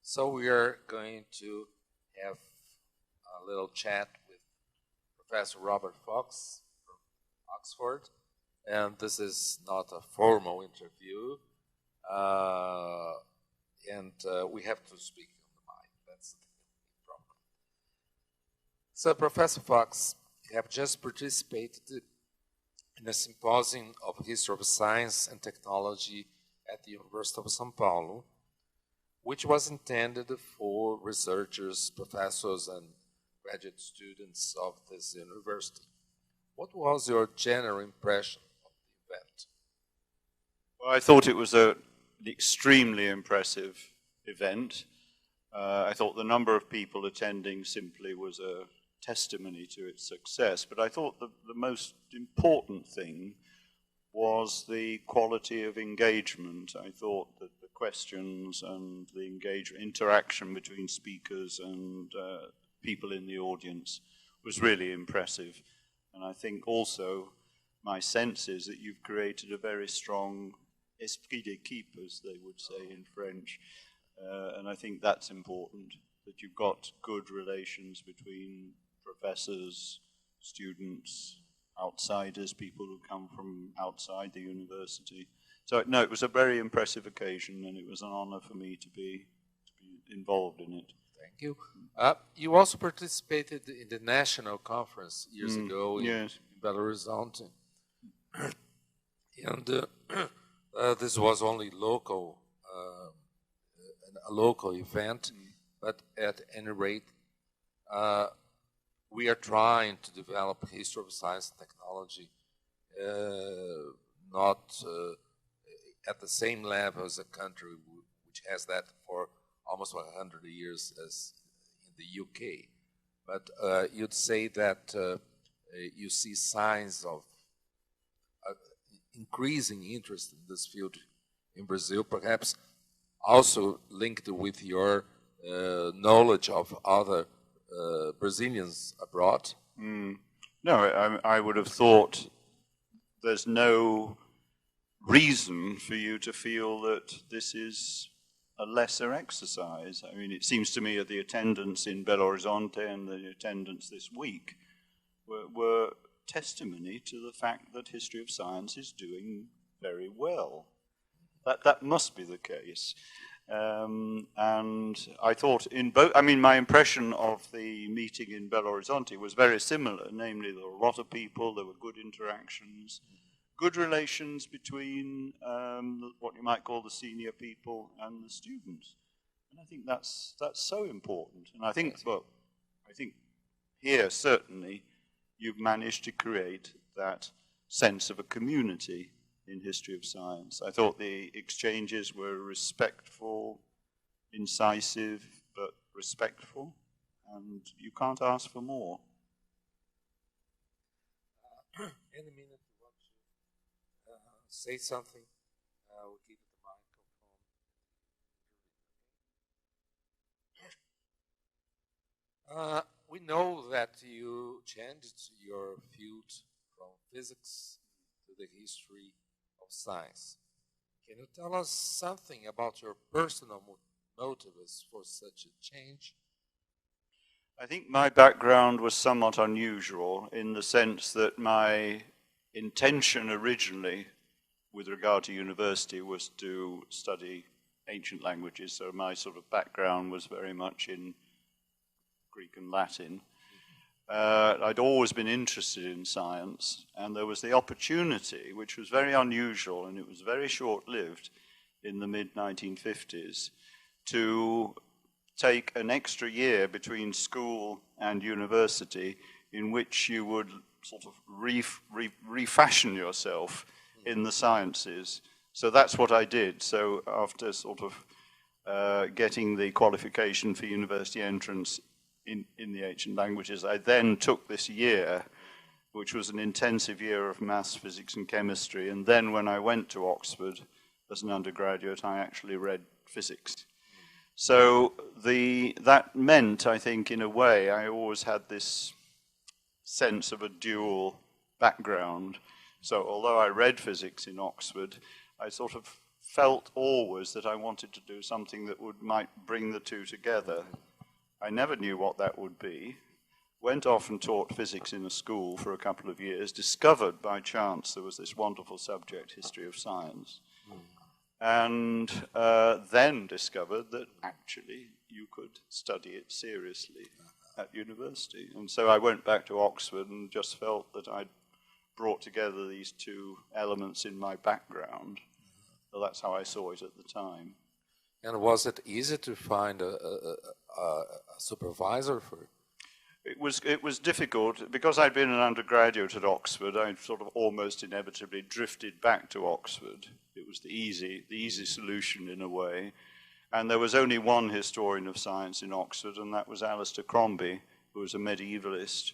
So we are going to have a little chat with Professor Robert Fox from Oxford. And this is not a formal interview. We have to speak on the mic. That's the problem. So, Professor Fox, you have just participated in a symposium of history of science and technology at the University of São Paulo, which was intended for researchers, professors, and graduate students of this university. What was your general impression of the event? Well, I thought it was an extremely impressive event. I thought the number of people attending simply was a testimony to its success, but I thought the most important thing was the quality of engagement. I thought that the questions and the interaction between speakers and people in the audience was really impressive. And I think also my sense is that you've created a very strong esprit d'équipe, as they would say in French. And I think that's important, that you've got good relations between professors, students, outsiders, people who come from outside the university. So no, it was a very impressive occasion, and it was an honor for me to be involved in it. Thank you. You also participated in the national conference years ago in Belo Horizonte. And this was only a local event, but at any rate, we are trying to develop history of science and technology, not at the same level as a country which has that for almost 100 years as in the UK. But you'd say that you see signs of increasing interest in this field in Brazil, perhaps also linked with your knowledge of other Brazilians abroad? No, I would have thought there's no reason for you to feel that this is a lesser exercise. I mean, it seems to me that the attendance in Belo Horizonte and the attendance this week were testimony to the fact that history of science is doing very well. That must be the case. And I thought in both, I mean, my impression of the meeting in Belo Horizonte was very similar, namely there were a lot of people, there were good interactions, good relations between what you might call the senior people and the students. And I think that's so important. And I think, well, I think here certainly you've managed to create that sense of a community in history of science. I thought the exchanges were respectful, incisive, but respectful, and you can't ask for more. In a minute, you want to say something? We'll give the microphone. We know that you changed your field from physics to the history of science. Can you tell us something about your personal motives for such a change? I think my background was somewhat unusual in the sense that my intention originally with regard to university was to study ancient languages, so my sort of background was very much in Greek and Latin. I'd always been interested in science, and there was the opportunity, which was very unusual, and it was very short-lived in the mid-1950s, to take an extra year between school and university in which you would sort of refashion yourself in the sciences. So that's what I did. So after sort of getting the qualification for university entrance in the ancient languages, I then took this year, which was an intensive year of maths, physics, and chemistry. And then when I went to Oxford as an undergraduate, I actually read physics. So that meant, I think, in a way, I always had this sense of a dual background. So although I read physics in Oxford, I sort of felt always that I wanted to do something that might bring the two together. I never knew what that would be. Went off and taught physics in a school for a couple of years, discovered by chance there was this wonderful subject, history of science, and then discovered that actually you could study it seriously at university. And so I went back to Oxford and just felt that I'd brought together these two elements in my background. So that's how I saw it at the time. And was it easy to find a supervisor for it? It was difficult. Because I'd been an undergraduate at Oxford, I sort of almost inevitably drifted back to Oxford. It was the easy solution in a way. And there was only one historian of science in Oxford, and that was Alistair Crombie, who was a medievalist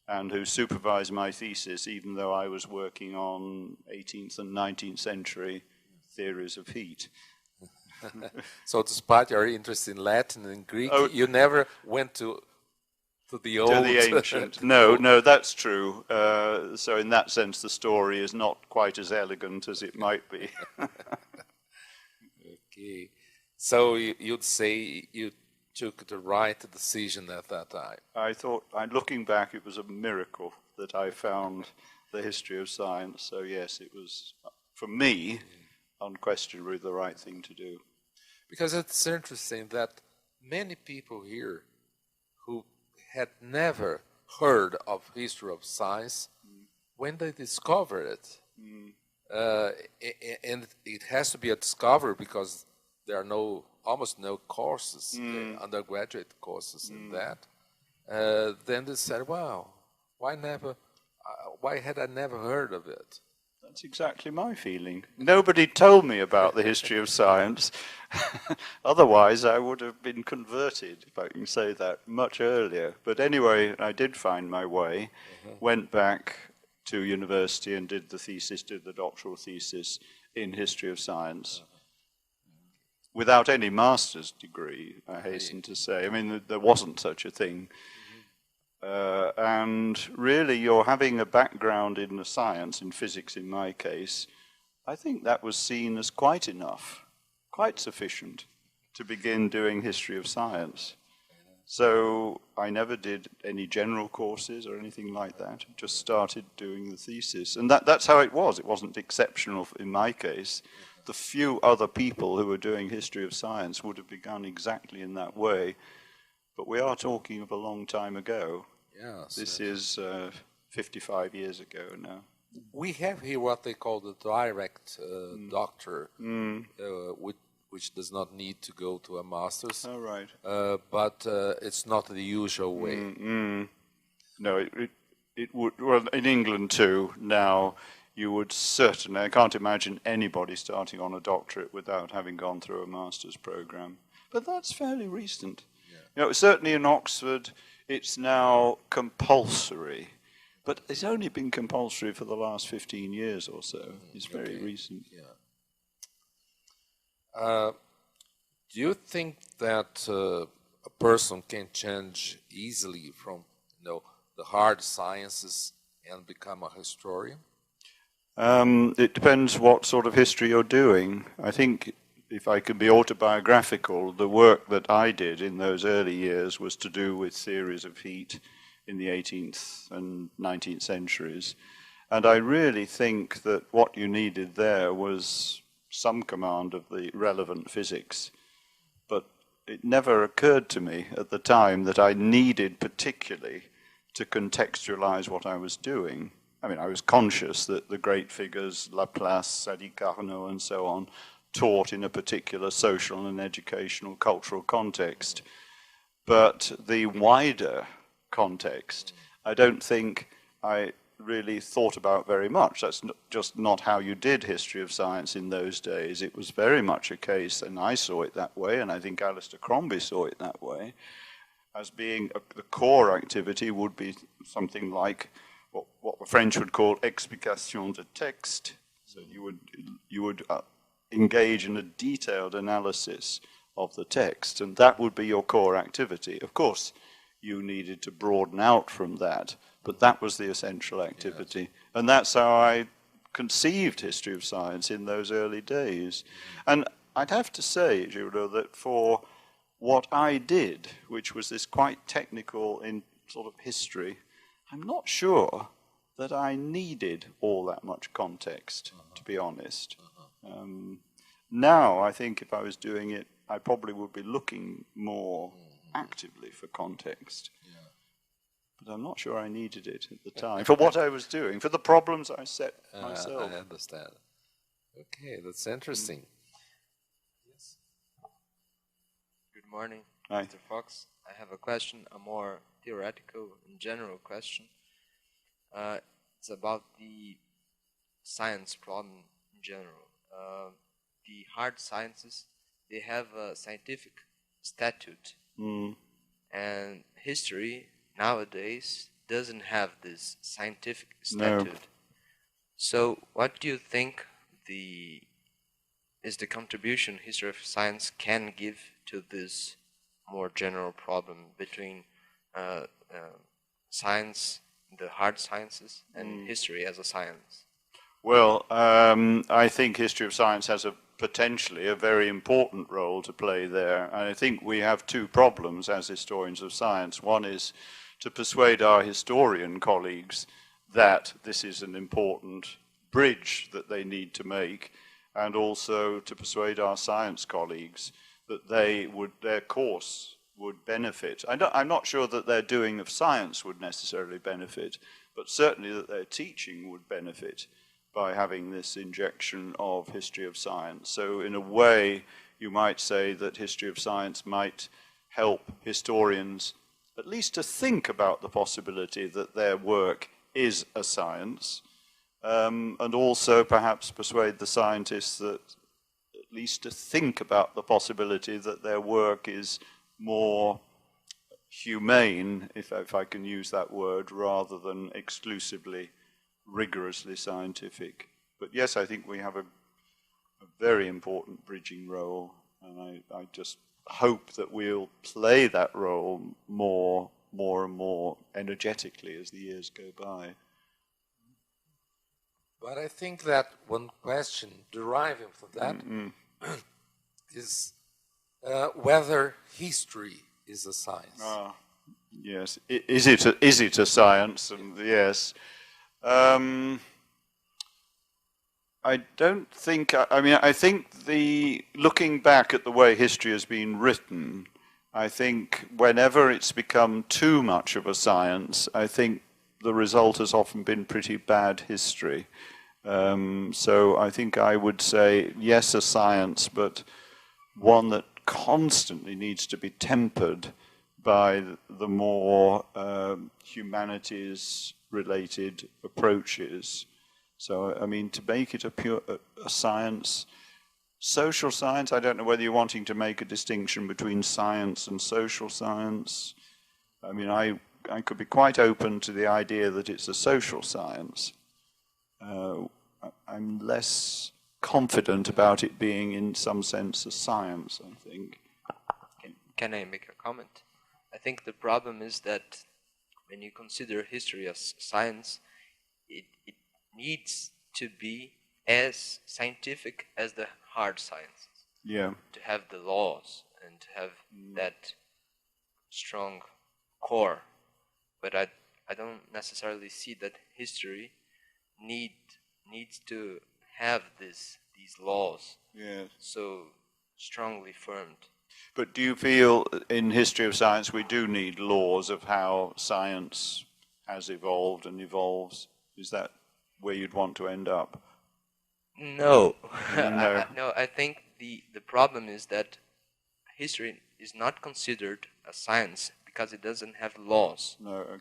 and who supervised my thesis, even though I was working on 18th and 19th century theories of heat. So despite your interest in Latin and Greek, you never went to the old... To the ancient. No, that's true. So in that sense, the story is not quite as elegant as it might be. Okay. So you'd say you took the right decision at that time? I thought, looking back, it was a miracle that I found the history of science. So yes, it was, for me, unquestionably the right thing to do. Because it's interesting that many people here who had never heard of history of science, when they discover it, and it has to be a discovery because there are almost no courses, undergraduate courses in that, then they said, wow, why had I never heard of it? That's exactly my feeling. Nobody told me about the history of science. Otherwise, I would have been converted, if I can say that, much earlier. But anyway, I did find my way, went back to university and did the doctoral thesis in history of science. Without any master's degree, I hasten to say. I mean, there wasn't such a thing. And really, you're having a background in the science, in physics in my case, I think that was seen as quite enough, quite sufficient to begin doing history of science. So I never did any general courses or anything like that, just started doing the thesis. And that's how it was. It wasn't exceptional in my case. The few other people who were doing history of science would have begun exactly in that way. But we are talking of a long time ago. Yes. This is 55 years ago now. We have here what they call the direct doctor, which does not need to go to a master's. Oh, right. But it's not the usual way. No, it would, well, in England too, now, you would certainly, I can't imagine anybody starting on a doctorate without having gone through a master's program. But that's fairly recent. You know, certainly in Oxford, it's now compulsory. But it's only been compulsory for the last 15 years or so. It's very recent. Yeah. Do you think that a person can change easily from the hard sciences and become a historian? It depends what sort of history you're doing. I think, if I can be autobiographical, the work that I did in those early years was to do with theories of heat in the 18th and 19th centuries. And I really think that what you needed there was some command of the relevant physics. But it never occurred to me at the time that I needed particularly to contextualize what I was doing. I mean, I was conscious that the great figures, Laplace, Sadi Carnot, and so on, taught in a particular social and educational cultural context. But the wider context, I don't think I really thought about very much. That's just not how you did history of science in those days. It was very much a case, and I saw it that way, and I think Alistair Crombie saw it that way, as being the core activity would be something like what the French would call explication de texte. So you would engage in a detailed analysis of the text, and that would be your core activity. Of course, you needed to broaden out from that, but that was the essential activity. Yes. And that's how I conceived history of science in those early days. And I'd have to say, Giulio, that for what I did, which was this quite technical in sort of history, I'm not sure that I needed all that much context, to be honest. Now, I think if I was doing it, I probably would be looking more actively for context. But I'm not sure I needed it at the time, for what I was doing, for the problems I set myself. I understand. Okay, that's interesting. Yes. Good morning, Hi. Mr. Fox. I have a question, a more theoretical and general question. It's about the science problem in general. The hard sciences, they have a scientific statute, and history nowadays doesn't have this scientific statute. No. So what do you think is the contribution history of science can give to this more general problem between science, the hard sciences, and history as a science? Well, I think history of science has potentially a very important role to play there. And I think we have two problems as historians of science. One is to persuade our historian colleagues that this is an important bridge that they need to make, and also to persuade our science colleagues that their course would benefit. I'm not sure that their doing of science would necessarily benefit, but certainly that their teaching would benefit by having this injection of history of science. So in a way, you might say that history of science might help historians at least to think about the possibility that their work is a science, and also perhaps persuade the scientists that at least to think about the possibility that their work is more humane, if I can use that word, rather than exclusively rigorously scientific. But yes, I think we have a very important bridging role, and I just hope that we'll play that role more and more energetically as the years go by. But I think that one question deriving from that is whether history is a science. Yes. Is it a science? And yes. I don't think, I think looking back at the way history has been written, I think whenever it's become too much of a science, I think the result has often been pretty bad history. So I think I would say, yes, a science, but one that constantly needs to be tempered by the more humanities-related approaches. So, I mean, to make it a science, social science, I don't know whether you're wanting to make a distinction between science and social science. I mean, I could be quite open to the idea that it's a social science. I'm less confident about it being, in some sense, a science, I think. Can I make a comment? I think the problem is that when you consider history as science, it needs to be as scientific as the hard sciences. Yeah. To have the laws and to have that strong core. But I don't necessarily see that history needs to have these laws so strongly formed. But do you feel in history of science we do need laws of how science has evolved and evolves? Is that where you'd want to end up? No. No. No, I think the problem is that history is not considered a science because it doesn't have laws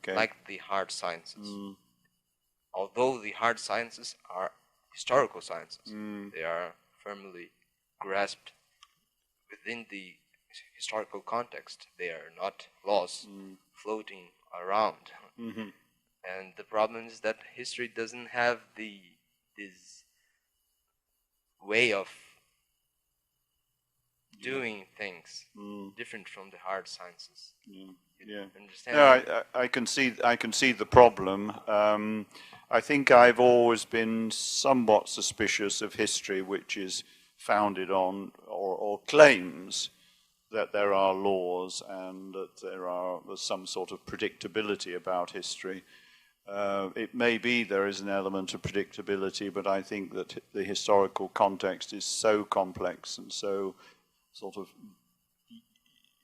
like the hard sciences. Although the hard sciences are historical sciences, they are firmly grasped within the historical context. They are not laws floating around. And the problem is that history doesn't have this way of doing things different from the hard sciences. Understand? No, I can see the problem. I think I've always been somewhat suspicious of history which is founded on or claims that there are laws and that there's some sort of predictability about history. It may be there is an element of predictability, but I think that the historical context is so complex and so sort of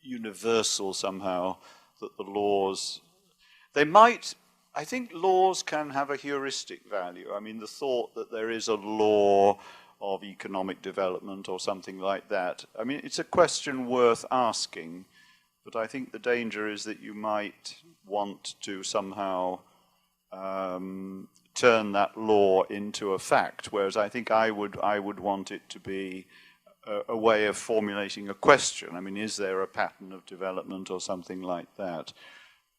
universal somehow that the laws, I think laws can have a heuristic value. I mean, the thought that there is a law of economic development or something like that, I mean, it's a question worth asking, but I think the danger is that you might want to somehow turn that law into a fact, whereas I think I would want it to be a way of formulating a question. I mean, is there a pattern of development or something like that?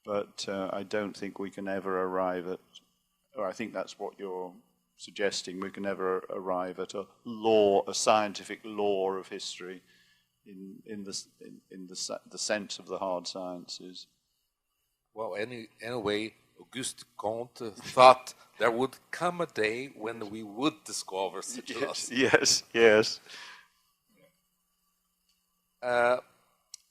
But I don't think we can ever arrive at, or I think that's what you're suggesting, we can never arrive at a law, a scientific law of history in the sense of the hard sciences. Well, anyway, Auguste Comte thought there would come a day when we would discover such a law. Yes.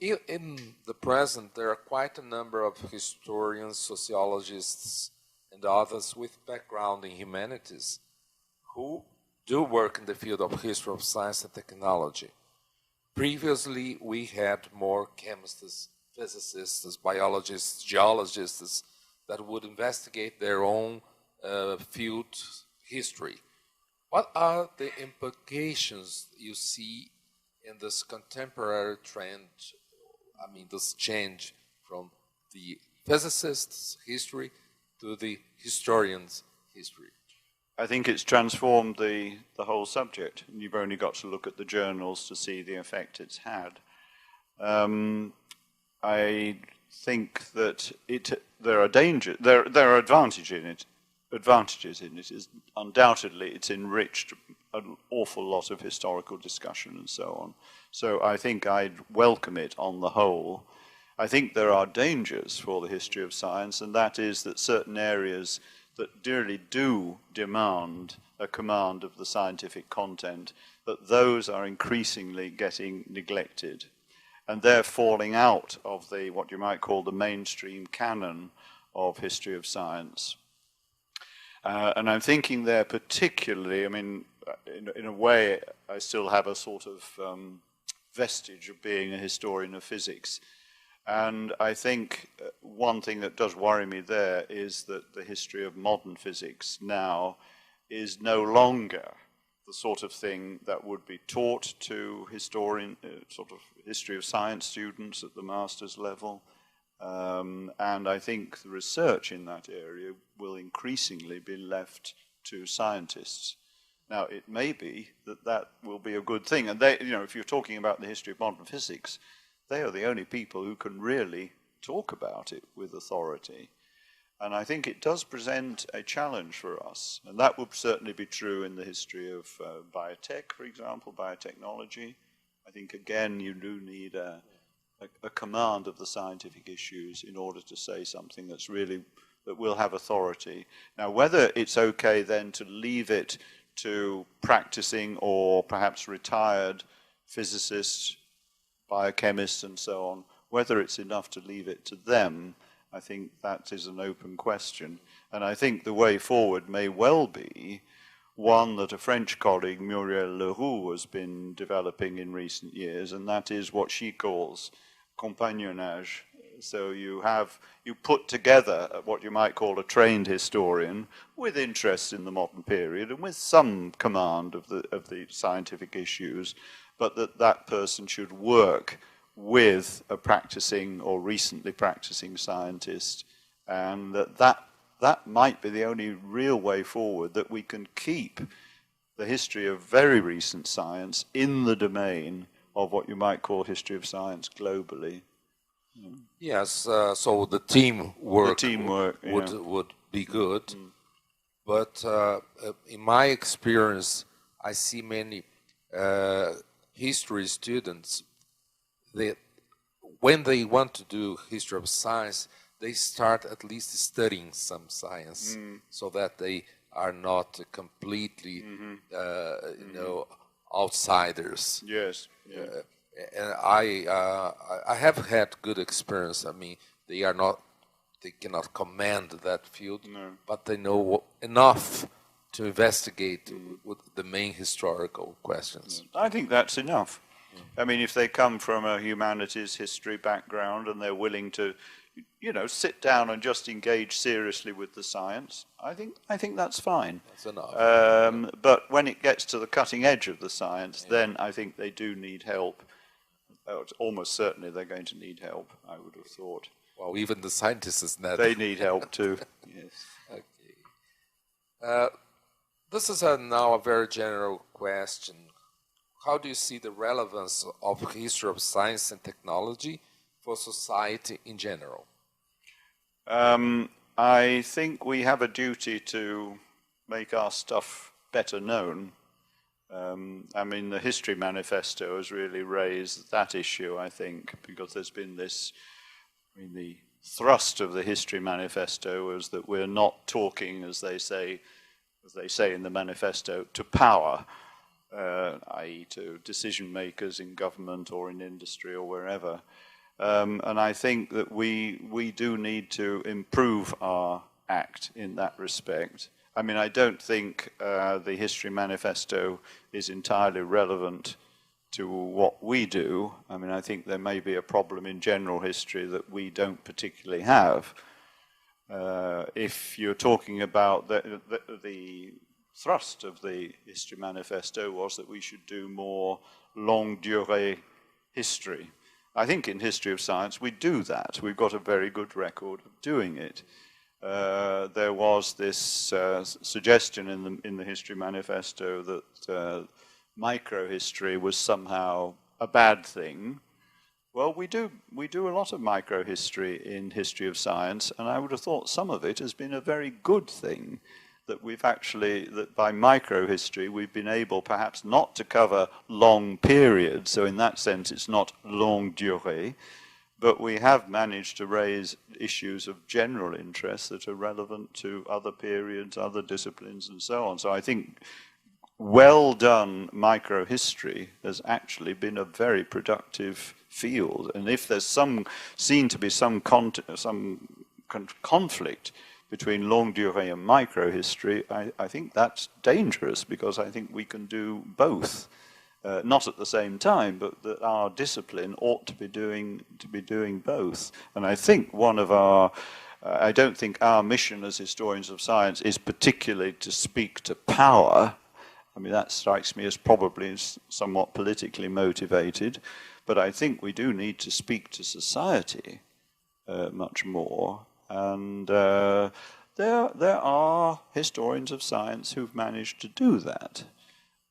In the present, there are quite a number of historians, sociologists, and others with background in humanities who do work in the field of history of science and technology. Previously, we had more chemists, physicists, biologists, geologists that would investigate their own field history. What are the implications you see in this contemporary trend, I mean, this change from the physicist's history to the historian's history? I think it's transformed the whole subject. You've only got to look at the journals to see the effect it's had. I think that there are dangers, there are advantages in it. Undoubtedly, it's enriched an awful lot of historical discussion and so on. So I think I'd welcome it on the whole. I think there are dangers for the history of science, and that is that certain areas that really do demand a command of the scientific content, that those are increasingly getting neglected. And they're falling out of what you might call the mainstream canon of history of science. And I'm thinking there particularly, I mean, in a way, I still have a sort of vestige of being a historian of physics. And I think one thing that does worry me there is that the history of modern physics now is no longer the sort of thing that would be taught to sort of history of science students at the master's level. And I think the research in that area will increasingly be left to scientists. Now, it may be that will be a good thing. And they, if you're talking about the history of modern physics, they are the only people who can really talk about it with authority. And I think it does present a challenge for us. And that would certainly be true in the history of biotech, for example, biotechnology. I think, again, you do need a command of the scientific issues in order to say something that will have authority. Now, whether it's okay then to leave it to practicing or perhaps retired physicists, biochemists and so on, whether it's enough to leave it to them, I think that is an open question. And I think the way forward may well be one that a French colleague, Muriel Leroux, has been developing in recent years, and that is what she calls compagnonnage. So you put together what you might call a trained historian with interest in the modern period and with some command of the scientific issues, but that person should work with a practicing or recently practicing scientist, and that might be the only real way forward, that we can keep the history of very recent science in the domain of what you might call history of science globally. Yes, so the teamwork yeah. would be good. But in my experience, I see many history students when they want to do history of science, they start at least studying some science, so that they are not completely, you know, outsiders. Yes. Yeah. And I have had good experience. I mean, they cannot command that field, but they know enough to investigate with the main historical questions. I think that's enough. I mean, if they come from a humanities history background and they're willing to, you know, sit down and just engage seriously with the science, I think that's fine. That's enough. But when it gets to the cutting edge of the science, then I think they do need help. Almost certainly they're going to need help, I would have thought. Well, even the scientists they need help too. Yes. Okay. This is now a very general question. How do you see the relevance of history of science and technology for society in general? I think we have a duty to make our stuff better known. I mean, the History Manifesto has really raised that issue, I think, because there's been this, I mean, the thrust of the History Manifesto was that we're not talking, as they say in the manifesto, to power, i.e. to decision makers in government or in industry or wherever. And I think that we do need to improve our act in that respect. I mean, I don't think the History Manifesto is entirely relevant to what we do. I mean, I think there may be a problem in general history that we don't particularly have. If you're talking about the thrust of the History Manifesto was that we should do more longue durée history. I think in history of science we do that. We've got a very good record of doing it. There was this suggestion in the History Manifesto that microhistory was somehow a bad thing. Well, we do a lot of microhistory in history of science, and I would have thought some of it has been a very good thing, that by microhistory we've been able perhaps not to cover long periods, so in that sense it's not longue durée, but we have managed to raise issues of general interest that are relevant to other periods, other disciplines, and so on. So I think well-done microhistory has actually been a very productive field. And if there's seen to be some conflict between longue durée and microhistory, I think that's dangerous, because I think we can do both. Not at the same time, but that our discipline ought to be doing both. And I think I don't think our mission as historians of science is particularly to speak to power. I mean, that strikes me as probably somewhat politically motivated, but I think we do need to speak to society much more. And there are historians of science who've managed to do that.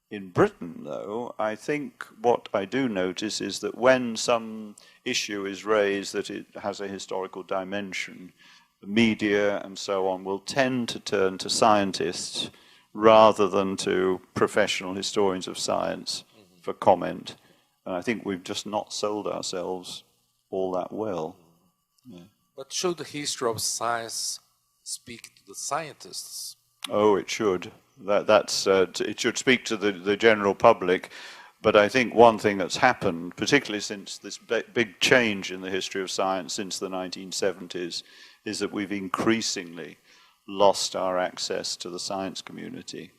In Britain, though, I think what I do notice is that when some issue is raised that it has a historical dimension, the media and so on will tend to turn to scientists rather than to professional historians of science for comment. And I think we've just not sold ourselves all that well. Yeah. But should the history of science speak to the scientists? Oh, it should. It should speak to the general public. But I think one thing that's happened, particularly since this big change in the history of science since the 1970s, is that we've increasingly lost our access to the science community.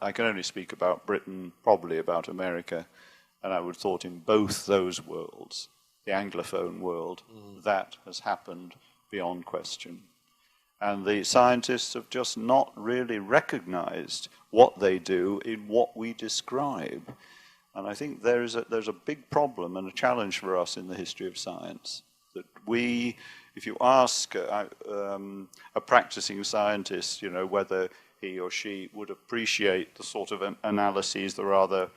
I can only speak about Britain, probably about America, and I would have thought in both those worlds, the Anglophone world, that has happened beyond question. And the scientists have just not really recognized what they do in what we describe. And I think there's a big problem and a challenge for us in the history of science. That if you ask a practicing scientist, you know, whether he or she would appreciate the sort of analyses, the rather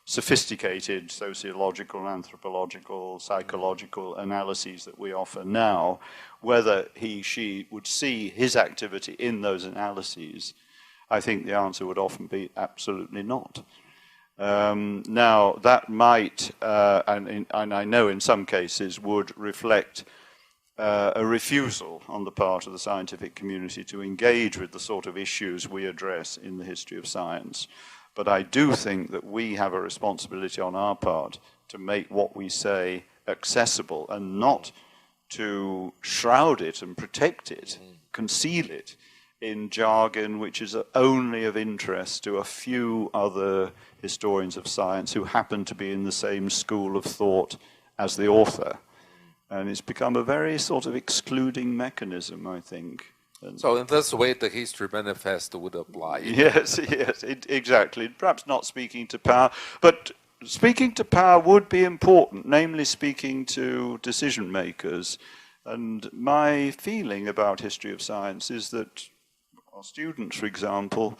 sophisticated sociological, anthropological, psychological analyses that we offer now, whether she would see his activity in those analyses, I think the answer would often be absolutely not. Now, that might, and I know in some cases, would reflect a refusal on the part of the scientific community to engage with the sort of issues we address in the history of science. But I do think that we have a responsibility on our part to make what we say accessible and not to shroud it and protect it, conceal it in jargon which is only of interest to a few other historians of science who happen to be in the same school of thought as the author. And it's become a very sort of excluding mechanism, I think. So in this way, the History Manifesto would apply. Yes, exactly. Perhaps not speaking to power, but speaking to power would be important, namely speaking to decision makers. And my feeling about history of science is that our students, for example,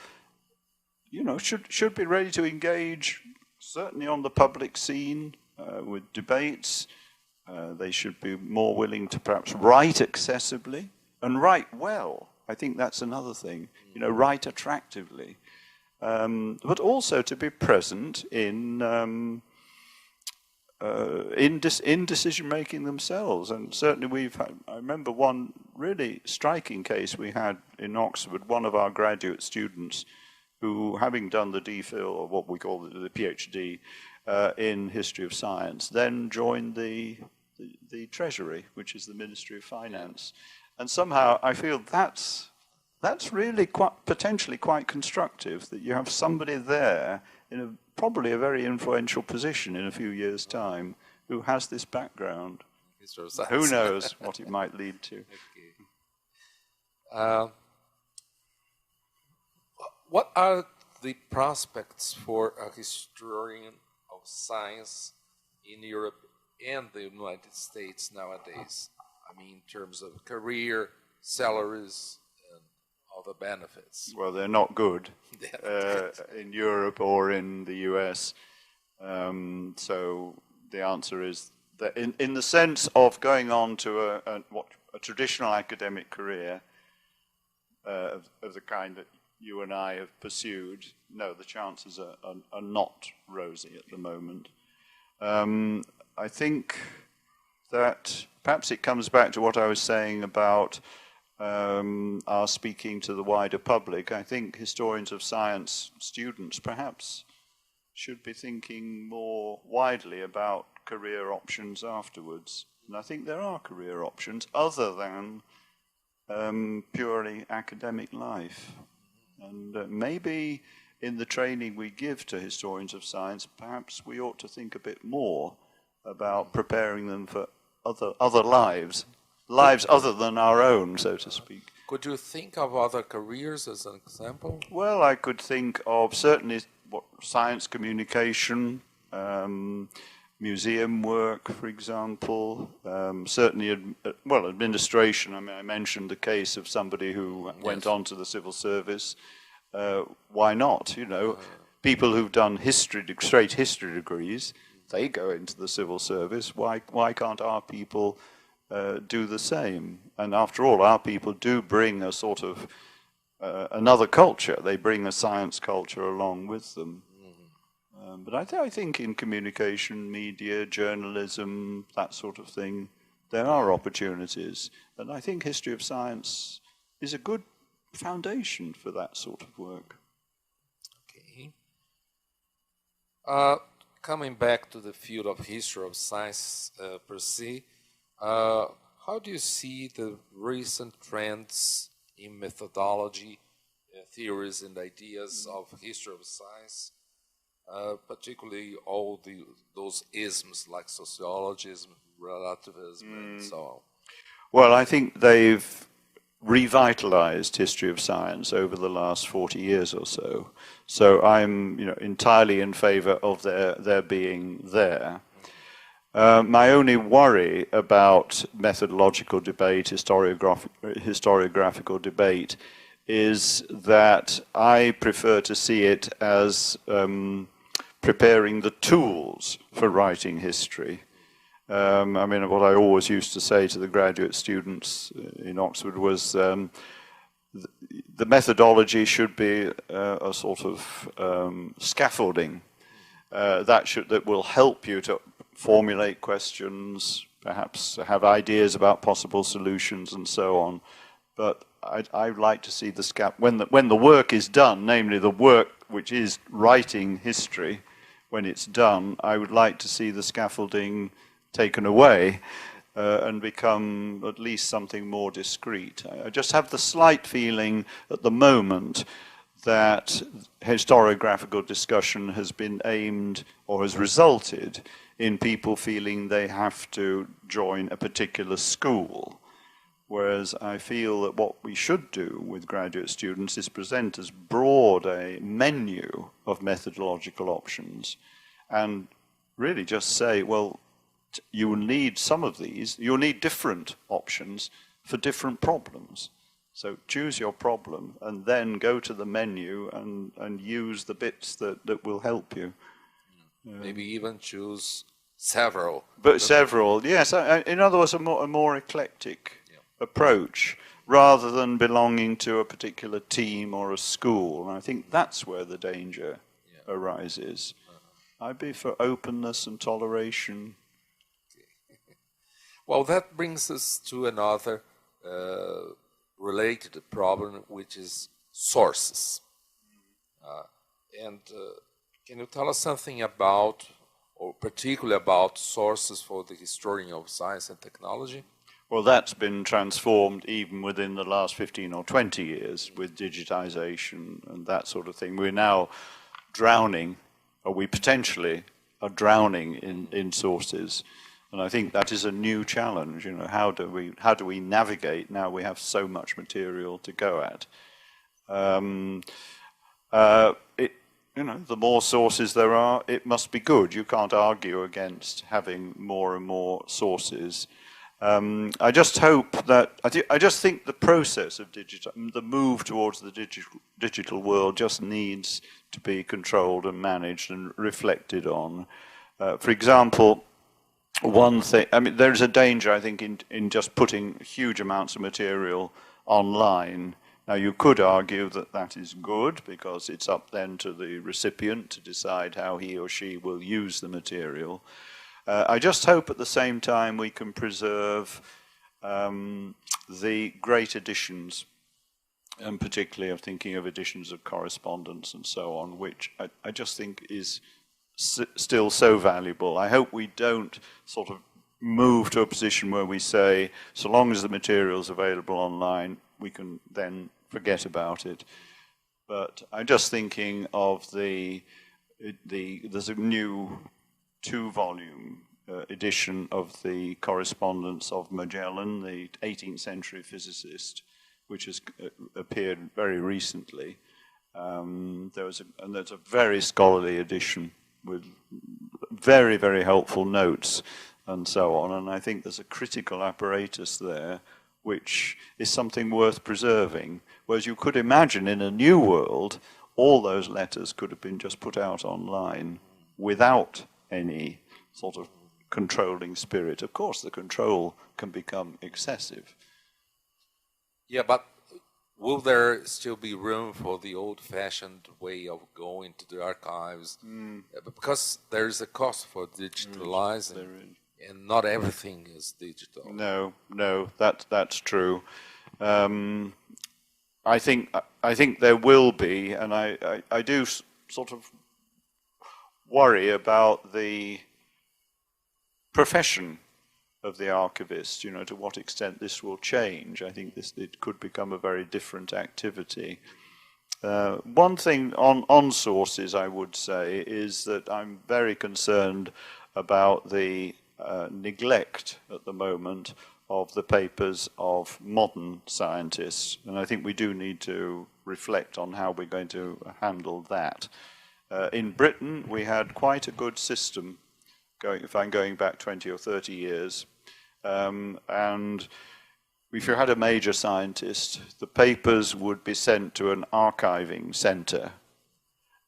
should be ready to engage, certainly on the public scene, with debates. They should be more willing to perhaps write accessibly and write well. I think that's another thing. Write attractively. But also to be present in decision-making themselves. And certainly I remember one really striking case we had in Oxford, one of our graduate students who, having done the DPhil, or what we call the PhD, in history of science, then joined the Treasury, which is the Ministry of Finance. And somehow I feel that's really potentially quite constructive, that you have somebody there in probably a very influential position in a few years' time who has this background. Who knows what it might lead to. Okay. What are the prospects for a historian of science in Europe and the United States nowadays? I mean, in terms of career, salaries, and all the benefits. Well, they're not good in Europe or in the US. So the answer is that in the sense of going on to a traditional academic career of the kind that you and I have pursued, no, the chances are not rosy at the moment. I think that perhaps it comes back to what I was saying about our speaking to the wider public. I think historians of science students perhaps should be thinking more widely about career options afterwards. And I think there are career options other than purely academic life. And maybe in the training we give to historians of science, perhaps we ought to think a bit more about preparing them for other lives other than our own, so to speak. Could you think of other careers as an example? Well, I could think of certainly science communication, museum work, for example, certainly, administration. I mean, I mentioned the case of somebody who went on to the civil service. Why not? People who've done straight history degrees, they go into the civil service. Why can't our people do the same? And after all, our people do bring a sort of another culture. They bring a science culture along with them. But I think in communication, media, journalism, that sort of thing, there are opportunities. And I think history of science is a good foundation for that sort of work. Okay. Coming back to the field of history of science per se, how do you see the recent trends in methodology, theories and ideas of history of science, particularly all those isms like sociologism, relativism, and so on? Well, I think they've revitalized history of science over the last 40 years or so. So I'm entirely in favor of their being there. My only worry about methodological debate, historiographical debate, is that I prefer to see it as preparing the tools for writing history. I mean, what I always used to say to the graduate students in Oxford was the methodology should be a sort of scaffolding that will help you to formulate questions, perhaps have ideas about possible solutions and so on. But I'd like to see the when the work is done, namely the work which is writing history, when it's done, I would like to see the scaffolding taken away and become at least something more discrete. I just have the slight feeling at the moment that historiographical discussion has been aimed or has resulted in people feeling they have to join a particular school. Whereas I feel that what we should do with graduate students is present as broad a menu of methodological options and really just say, well, you will need some of these, you'll need different options for different problems. So choose your problem and then go to the menu and use the bits that will help you. Maybe even choose several. But several, yes. In other words, a more eclectic approach rather than belonging to a particular team or a school. And I think that's where the danger arises. I'd be for openness and toleration. Well, that brings us to another related problem, which is sources. Can you tell us something about, or particularly about, sources for the historian of science and technology? Well, that's been transformed even within the last 15 or 20 years with digitization and that sort of thing. We're now drowning, or we potentially are drowning in sources. And I think that is a new challenge. You know, how do we navigate now we have so much material to go at? The more sources there are, it must be good. You can't argue against having more and more sources. I just hope that I just think the process of the move towards the digital world just needs to be controlled and managed and reflected on. For example, one thing, I mean, there's a danger, I think, in just putting huge amounts of material online. Now, you could argue that that is good because it's up then to the recipient to decide how he or she will use the material. I just hope at the same time we can preserve the great editions, and particularly I'm thinking of editions of correspondence and so on, which I just think is still so valuable. I hope we don't sort of move to a position where we say, so long as the material is available online, we can then forget about it. But I'm just thinking of there's a new 2-volume edition of the correspondence of Magellan, the 18th century physicist, which has appeared very recently. There's a very scholarly edition with very, very helpful notes and so on. And I think there's a critical apparatus there which is something worth preserving. Whereas you could imagine in a new world, all those letters could have been just put out online without any sort of controlling spirit. Of course, the control can become excessive. Yeah, but will there still be room for the old-fashioned way of going to the archives? Because there is a cost for digitalizing, and not everything is digital. No, that's true. I think there will be, and I do sort of worry about the profession of the archivist, you know, to what extent this will change. I think it could become a very different activity. One thing on sources I would say is that I'm very concerned about the neglect at the moment of the papers of modern scientists, and I think we do need to reflect on how we're going to handle that. In Britain, we had quite a good system if I'm going back 20 or 30 years. And if you had a major scientist, the papers would be sent to an archiving center,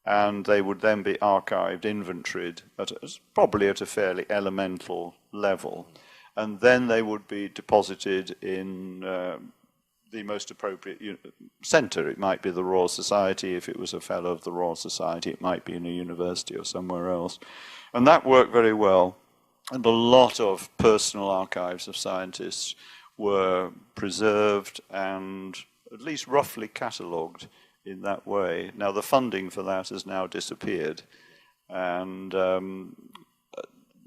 and they would then be archived, inventoried, probably at a fairly elemental level. And then they would be deposited in the most appropriate centre. It might be the Royal Society. If it was a fellow of the Royal Society, it might be in a university or somewhere else. And that worked very well. And a lot of personal archives of scientists were preserved and at least roughly catalogued in that way. Now, the funding for that has now disappeared, and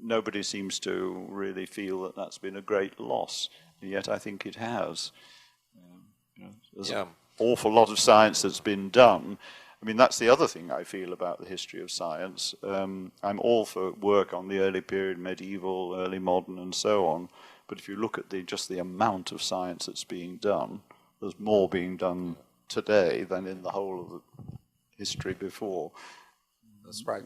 nobody seems to really feel that that's been a great loss, and yet I think it has. There's an awful lot of science that's been done. I mean, that's the other thing I feel about the history of science. I'm all for work on the early period, medieval, early modern, and so on. But if you look at just the amount of science that's being done, there's more being done today than in the whole of the history before. That's right.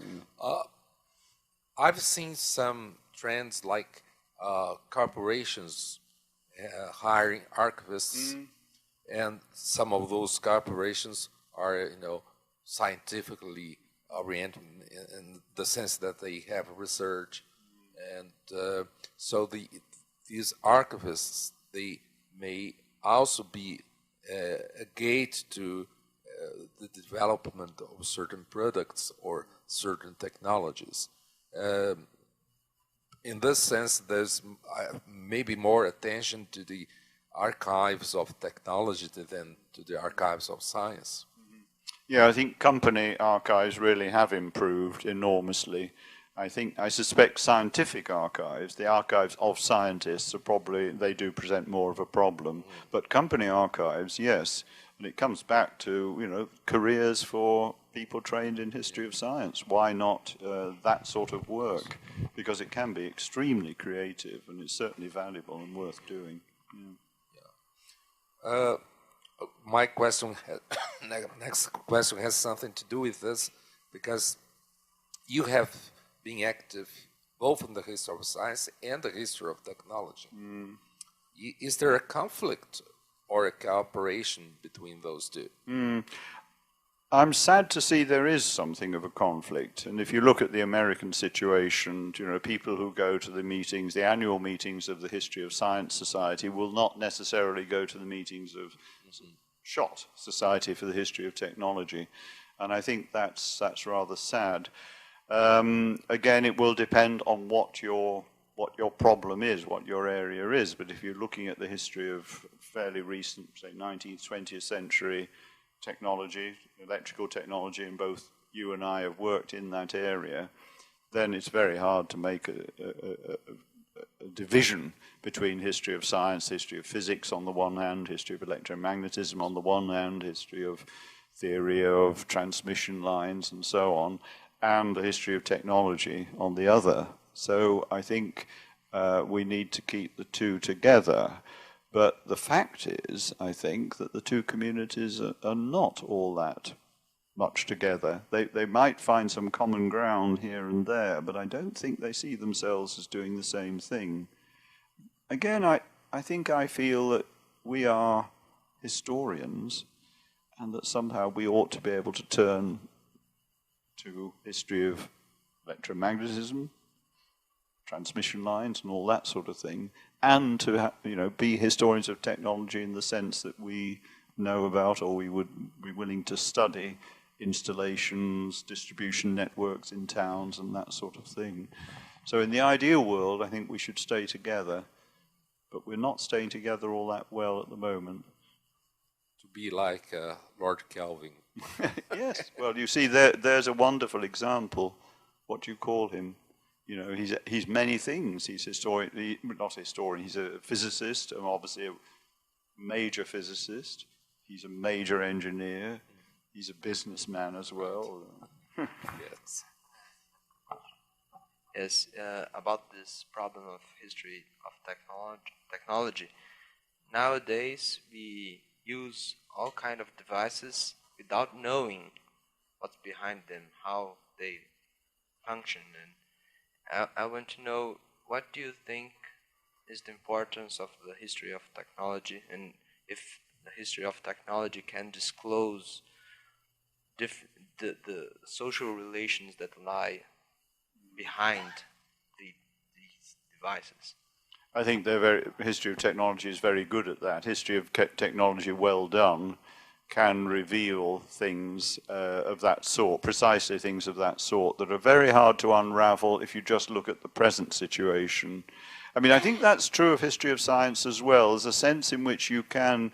I've seen some trends like corporations hiring archivists, and some of those corporations are, scientifically oriented in the sense that they have research, and so these archivists, they may also be a gate to the development of certain products or certain technologies. In this sense, there's maybe more attention to the archives of technology than to the archives of science. Yeah, I think company archives really have improved enormously. I suspect scientific archives, the archives of scientists, they do present more of a problem. But company archives, yes, and it comes back to, careers for people trained in history of science. Why not that sort of work? Because it can be extremely creative, and it's certainly valuable and worth doing. My question, next question has something to do with this, because you have been active both in the history of science and the history of technology. Is there a conflict or a cooperation between those two? I'm sad to see there is something of a conflict. And if you look at the American situation, people who go to the meetings, the annual meetings of the History of Science Society, will not necessarily go to the meetings of SHOT, Society for the History of Technology. And I think that's rather sad. Again, it will depend on what your problem is, what your area is. But if you're looking at the history of fairly recent, say, 19th, 20th century technology, electrical technology, and both you and I have worked in that area, then it's very hard to make a division between history of science, history of physics on the one hand, history of electromagnetism on the one hand, history of theory of transmission lines and so on, and the history of technology on the other. So I think we need to keep the two together. But the fact is, I think, that the two communities are not all that much together. They might find some common ground here and there, but I don't think they see themselves as doing the same thing. Again, I think I feel that we are historians, and that somehow we ought to be able to turn to history of electromagnetism, transmission lines, and all that sort of thing, and to be historians of technology in the sense that we know about, or we would be willing to study installations, distribution networks in towns, and that sort of thing. So in the ideal world, I think we should stay together, but we're not staying together all that well at the moment. To be like Lord Kelvin. Yes, well, you see, there's a wonderful example. What do you call him? He's many things. He's not a historian, he's a physicist, and obviously a major physicist. He's a major engineer. He's a businessman as well. Yes. Yes, about this problem of history of technology. Nowadays, we use all kind of devices without knowing what's behind them, how they function. And I want to know, what do you think is the importance of the history of technology, and if the history of technology can disclose the social relations that lie behind these devices? I think history of technology is very good at that. History of technology well done can reveal things of that sort, precisely things of that sort, that are very hard to unravel if you just look at the present situation. I mean, I think that's true of history of science as well. There's a sense in which you can,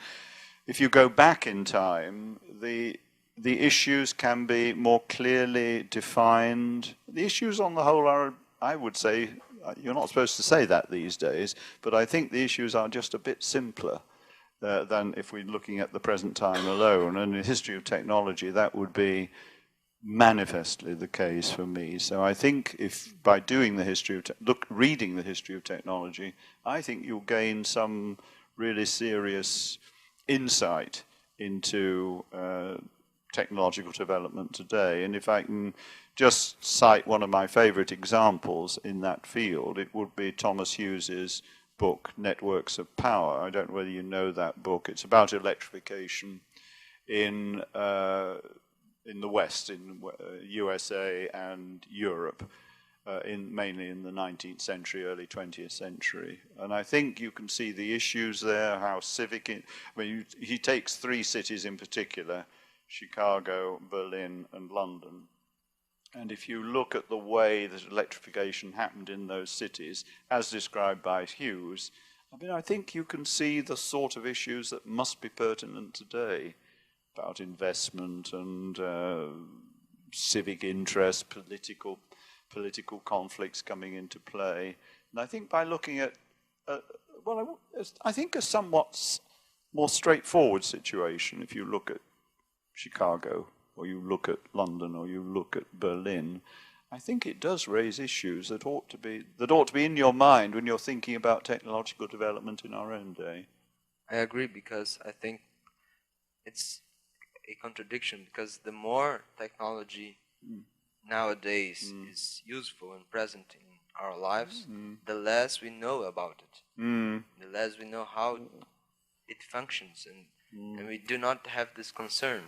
if you go back in time, the issues can be more clearly defined. The issues on the whole are, I would say, you're not supposed to say that these days, but I think the issues are just a bit simpler than if we're looking at the present time alone. And in the history of technology, that would be manifestly the case for me. So I think if by doing the history of reading the history of technology, I think you'll gain some really serious insight into technological development today. And if I can just cite one of my favorite examples in that field, it would be Thomas Hughes's book, Networks of Power. I don't know whether you know that book. It's about electrification in the West, in USA and Europe, mainly in the 19th century, early 20th century. And I think you can see the issues there, how he takes three cities in particular, Chicago, Berlin, and London. And if you look at the way that electrification happened in those cities, as described by Hughes, I mean, I think you can see the sort of issues that must be pertinent today about investment and civic interest, political conflicts coming into play. And I think by looking at, I think a somewhat more straightforward situation, if you look at Chicago, or you look at London, or you look at Berlin, I think it does raise issues that ought to be in your mind when you're thinking about technological development in our own day. I agree, because I think it's a contradiction, because the more technology nowadays is useful and present in our lives, the less we know about it, the less we know how it functions, and we do not have this concern.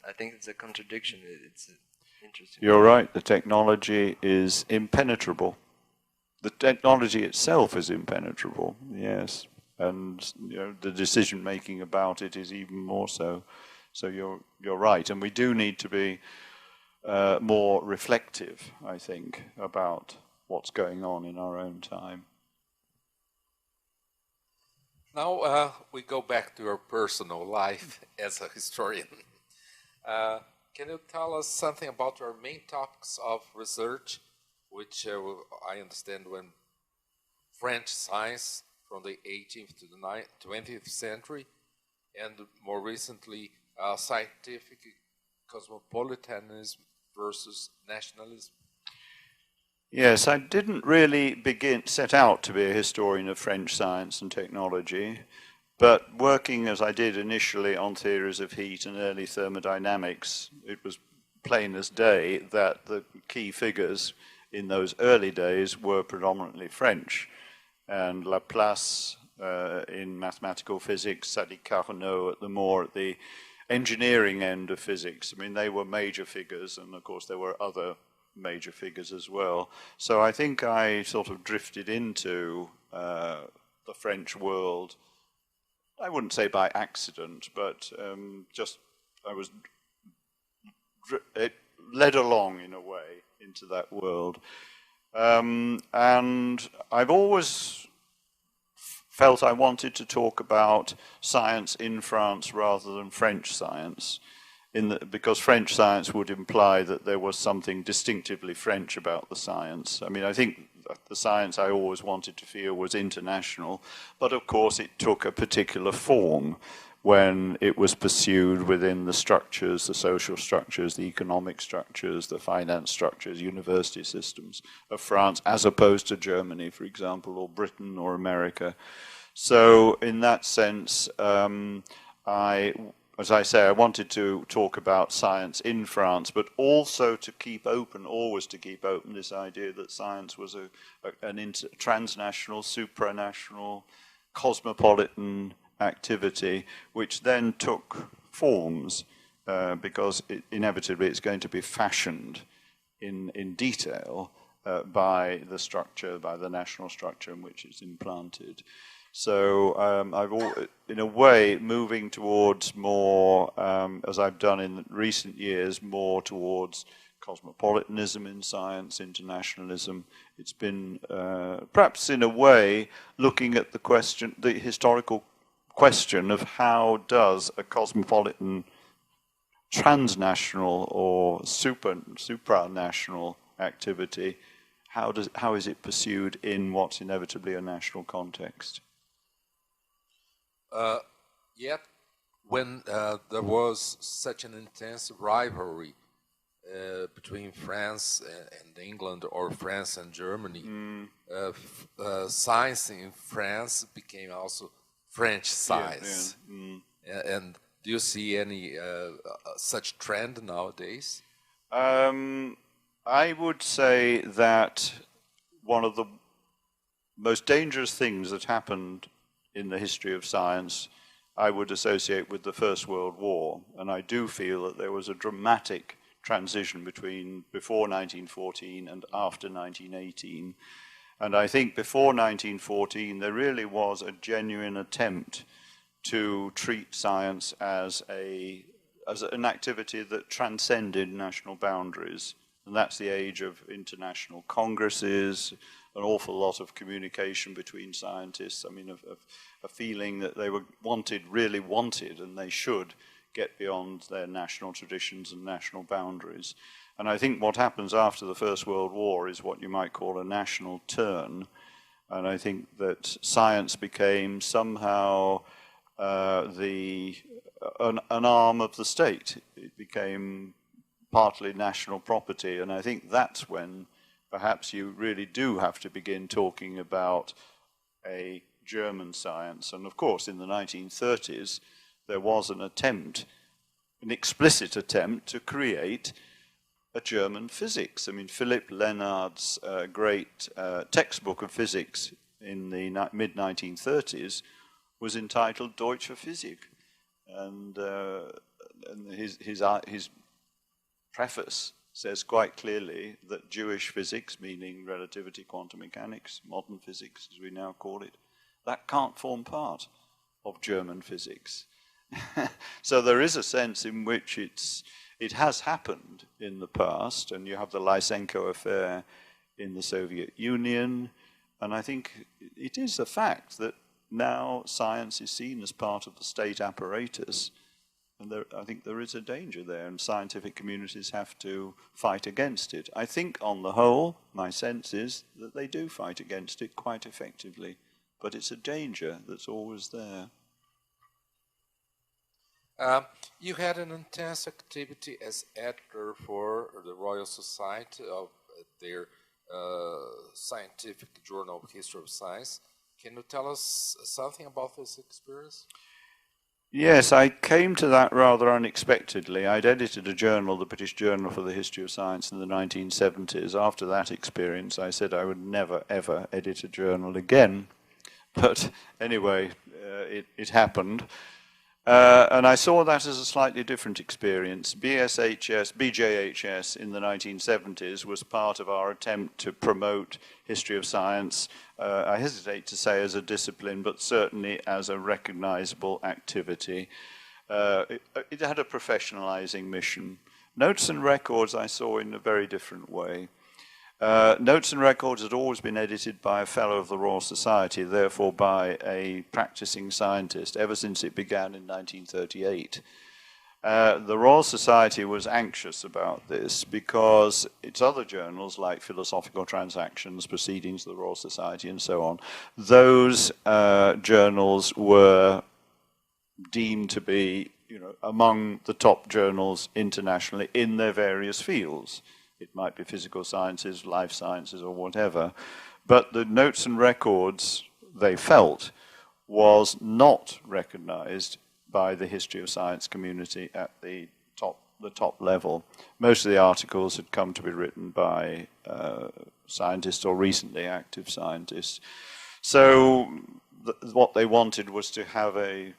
I think it's a contradiction. It's interesting. You're right. The technology is impenetrable. The technology itself is impenetrable, yes. And the decision making about it is even more so. So you're right. And we do need to be more reflective, I think, about what's going on in our own time. Now we go back to your personal life as a historian. Can you tell us something about your main topics of research, which I understand when French science from the 18th to the 20th century, and more recently scientific cosmopolitanism versus nationalism? Yes, I didn't really set out to be a historian of French science and technology, but working as I did initially on theories of heat and early thermodynamics, it was plain as day that the key figures in those early days were predominantly French. And Laplace in mathematical physics, Sadi Carnot at the engineering end of physics. I mean, they were major figures, and of course there were other major figures as well. So I think I sort of drifted into the French world, I wouldn't say by accident, but I was led along in a way into that world. And I've always felt I wanted to talk about science in France rather than French science, because French science would imply that there was something distinctively French about the science. I mean, I think the science I always wanted to feel was international, but of course it took a particular form when it was pursued within the structures, the social structures, the economic structures, the finance structures, university systems of France, as opposed to Germany, for example, or Britain or America. So in that sense, as I say, I wanted to talk about science in France, but also to keep open, always to keep open this idea that science was an transnational, supranational, cosmopolitan activity, which then took forms, because inevitably it's going to be fashioned in detail by the structure, by the national structure in which it's implanted. So in a way, moving towards more, as I've done in recent years, more towards cosmopolitanism in science, internationalism. It's been, perhaps in a way, looking at the historical question of how does a cosmopolitan, transnational or supranational activity, how is it pursued in what's inevitably a national context? Yet, when there was such an intense rivalry between France and England, or France and Germany, science in France became also French science. And do you see any such trend nowadays? I would say that one of the most dangerous things that happened in the history of science, I would associate with the First World War. And I do feel that there was a dramatic transition between before 1914 and after 1918. And I think before 1914, there really was a genuine attempt to treat science as an activity that transcended national boundaries. And that's the age of international congresses, an awful lot of communication between scientists. I mean, a feeling that they really wanted, and they should get beyond their national traditions and national boundaries. And I think what happens after the First World War is what you might call a national turn. And I think that science became somehow an arm of the state. It became partly national property. And I think that's when perhaps you really do have to begin talking about a German science. And of course, in the 1930s, there was an explicit attempt to create a German physics. I mean, Philipp Lenard's great textbook of physics in the mid-1930s was entitled Deutsche Physik. And his preface says quite clearly that Jewish physics, meaning relativity, quantum mechanics, modern physics as we now call it, that can't form part of German physics. So there is a sense in which it has happened in the past, and you have the Lysenko affair in the Soviet Union, and I think it is a fact that now science is seen as part of the state apparatus. And I think there is a danger there, and scientific communities have to fight against it. I think, on the whole, my sense is that they do fight against it quite effectively, but it's a danger that's always there. You had an intense activity as editor for the Royal Society of their scientific journal, History of Science. Can you tell us something about this experience? Yes, I came to that rather unexpectedly. I'd edited a journal, the British Journal for the History of Science, in the 1970s. After that experience, I said I would never, ever edit a journal again. But anyway, it happened. And I saw that as a slightly different experience. BJHS in the 1970s was part of our attempt to promote history of science, I hesitate to say as a discipline, but certainly as a recognizable activity. It had a professionalizing mission. Notes and records I saw in a very different way. Notes and records had always been edited by a fellow of the Royal Society, therefore by a practicing scientist, ever since it began in 1938. The Royal Society was anxious about this because its other journals, like Philosophical Transactions, Proceedings of the Royal Society, and so on, those journals were deemed to be, among the top journals internationally in their various fields. It might be physical sciences, life sciences, or whatever. But the notes and records, they felt, was not recognized by the history of science community at the top level. Most of the articles had come to be written by scientists or recently active scientists. So what they wanted was to have a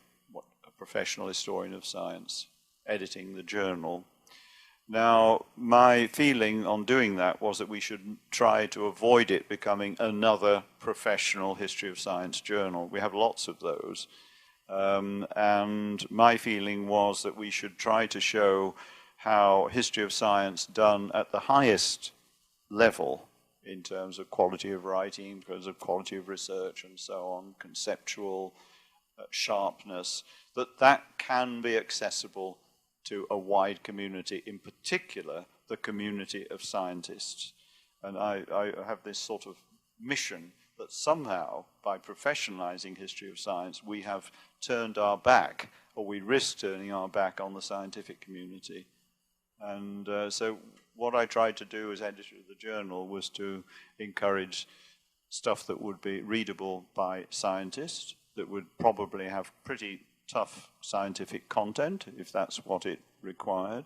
professional historian of science editing the journal. Now, my feeling on doing that was that we should try to avoid it becoming another professional history of science journal. We have lots of those. And my feeling was that we should try to show how history of science done at the highest level in terms of quality of writing, in terms of quality of research and so on, conceptual sharpness, that can be accessible to a wide community, in particular the community of scientists. And I have this sort of mission that somehow, by professionalizing history of science, we have turned our back, or we risk turning our back on the scientific community. And so what I tried to do as editor of the journal was to encourage stuff that would be readable by scientists, that would probably have pretty tough scientific content, if that's what it required,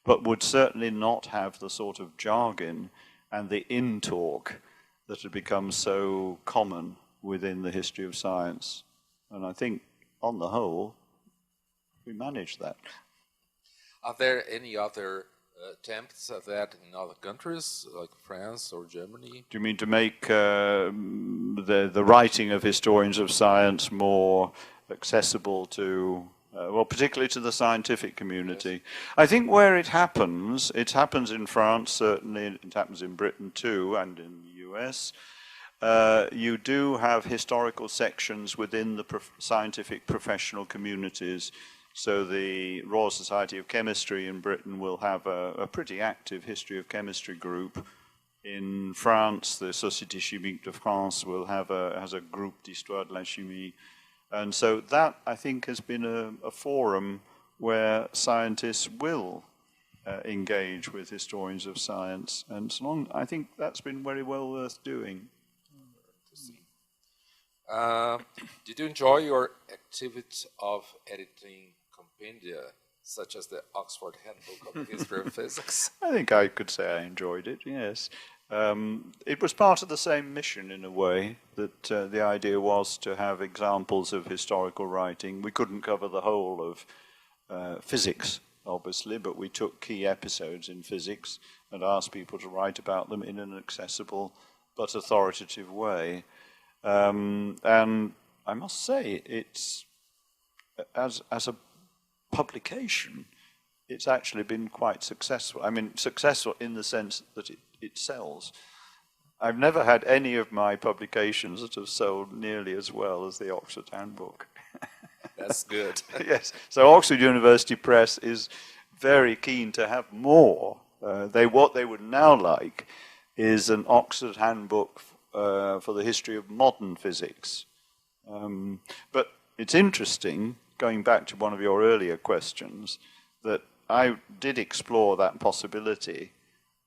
but would certainly not have the sort of jargon and the in-talk that had become so common within the history of science. And I think, on the whole, we managed that. Are there any other attempts at that in other countries, like France or Germany? Do you mean to make the writing of historians of science more accessible to, well, particularly to the scientific community? Yes. I think where it happens in France, certainly, it happens in Britain too, and in the US. You do have historical sections within the scientific professional communities. So the Royal Society of Chemistry in Britain will have a pretty active history of chemistry group. In France, the Société Chimique de France has a groupe d'histoire de la chimie. And so that, I think, has been a forum where scientists will engage with historians of science. And so I think that's been very well worth doing. Did you enjoy your activity of editing compendia, such as the Oxford Handbook of the History of Physics? I think I could say I enjoyed it, yes. It was part of the same mission, in a way, that the idea was to have examples of historical writing. We couldn't cover the whole of physics, obviously, but we took key episodes in physics and asked people to write about them in an accessible but authoritative way. And I must say, it's as a publication, it's actually been quite successful. I mean, successful in the sense that it sells. I've never had any of my publications that have sold nearly as well as the Oxford Handbook. That's good. Yes. So Oxford University Press is very keen to have more. What they would now like is an Oxford Handbook for the history of modern physics. But it's interesting, going back to one of your earlier questions, that I did explore that possibility,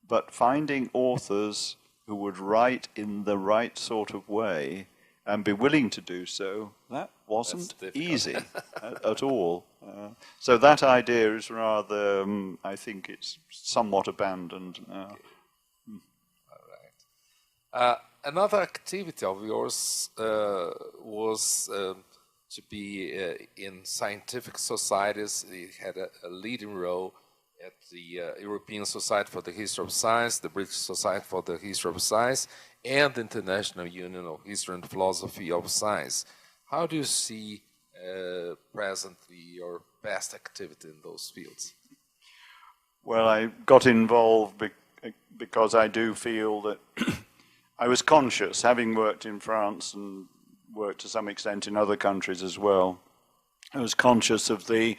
but finding authors who would write in the right sort of way and be willing to do so, that wasn't easy at all. So that idea is rather, I think it's somewhat abandoned now. All right. Another activity of yours was to be in scientific societies. You had a leading role at the European Society for the History of Science, the British Society for the History of Science, and the International Union of History and Philosophy of Science. How do you see presently your past activity in those fields? Well, I got involved because I do feel that I was conscious, having worked in France and worked to some extent in other countries as well, I was conscious of the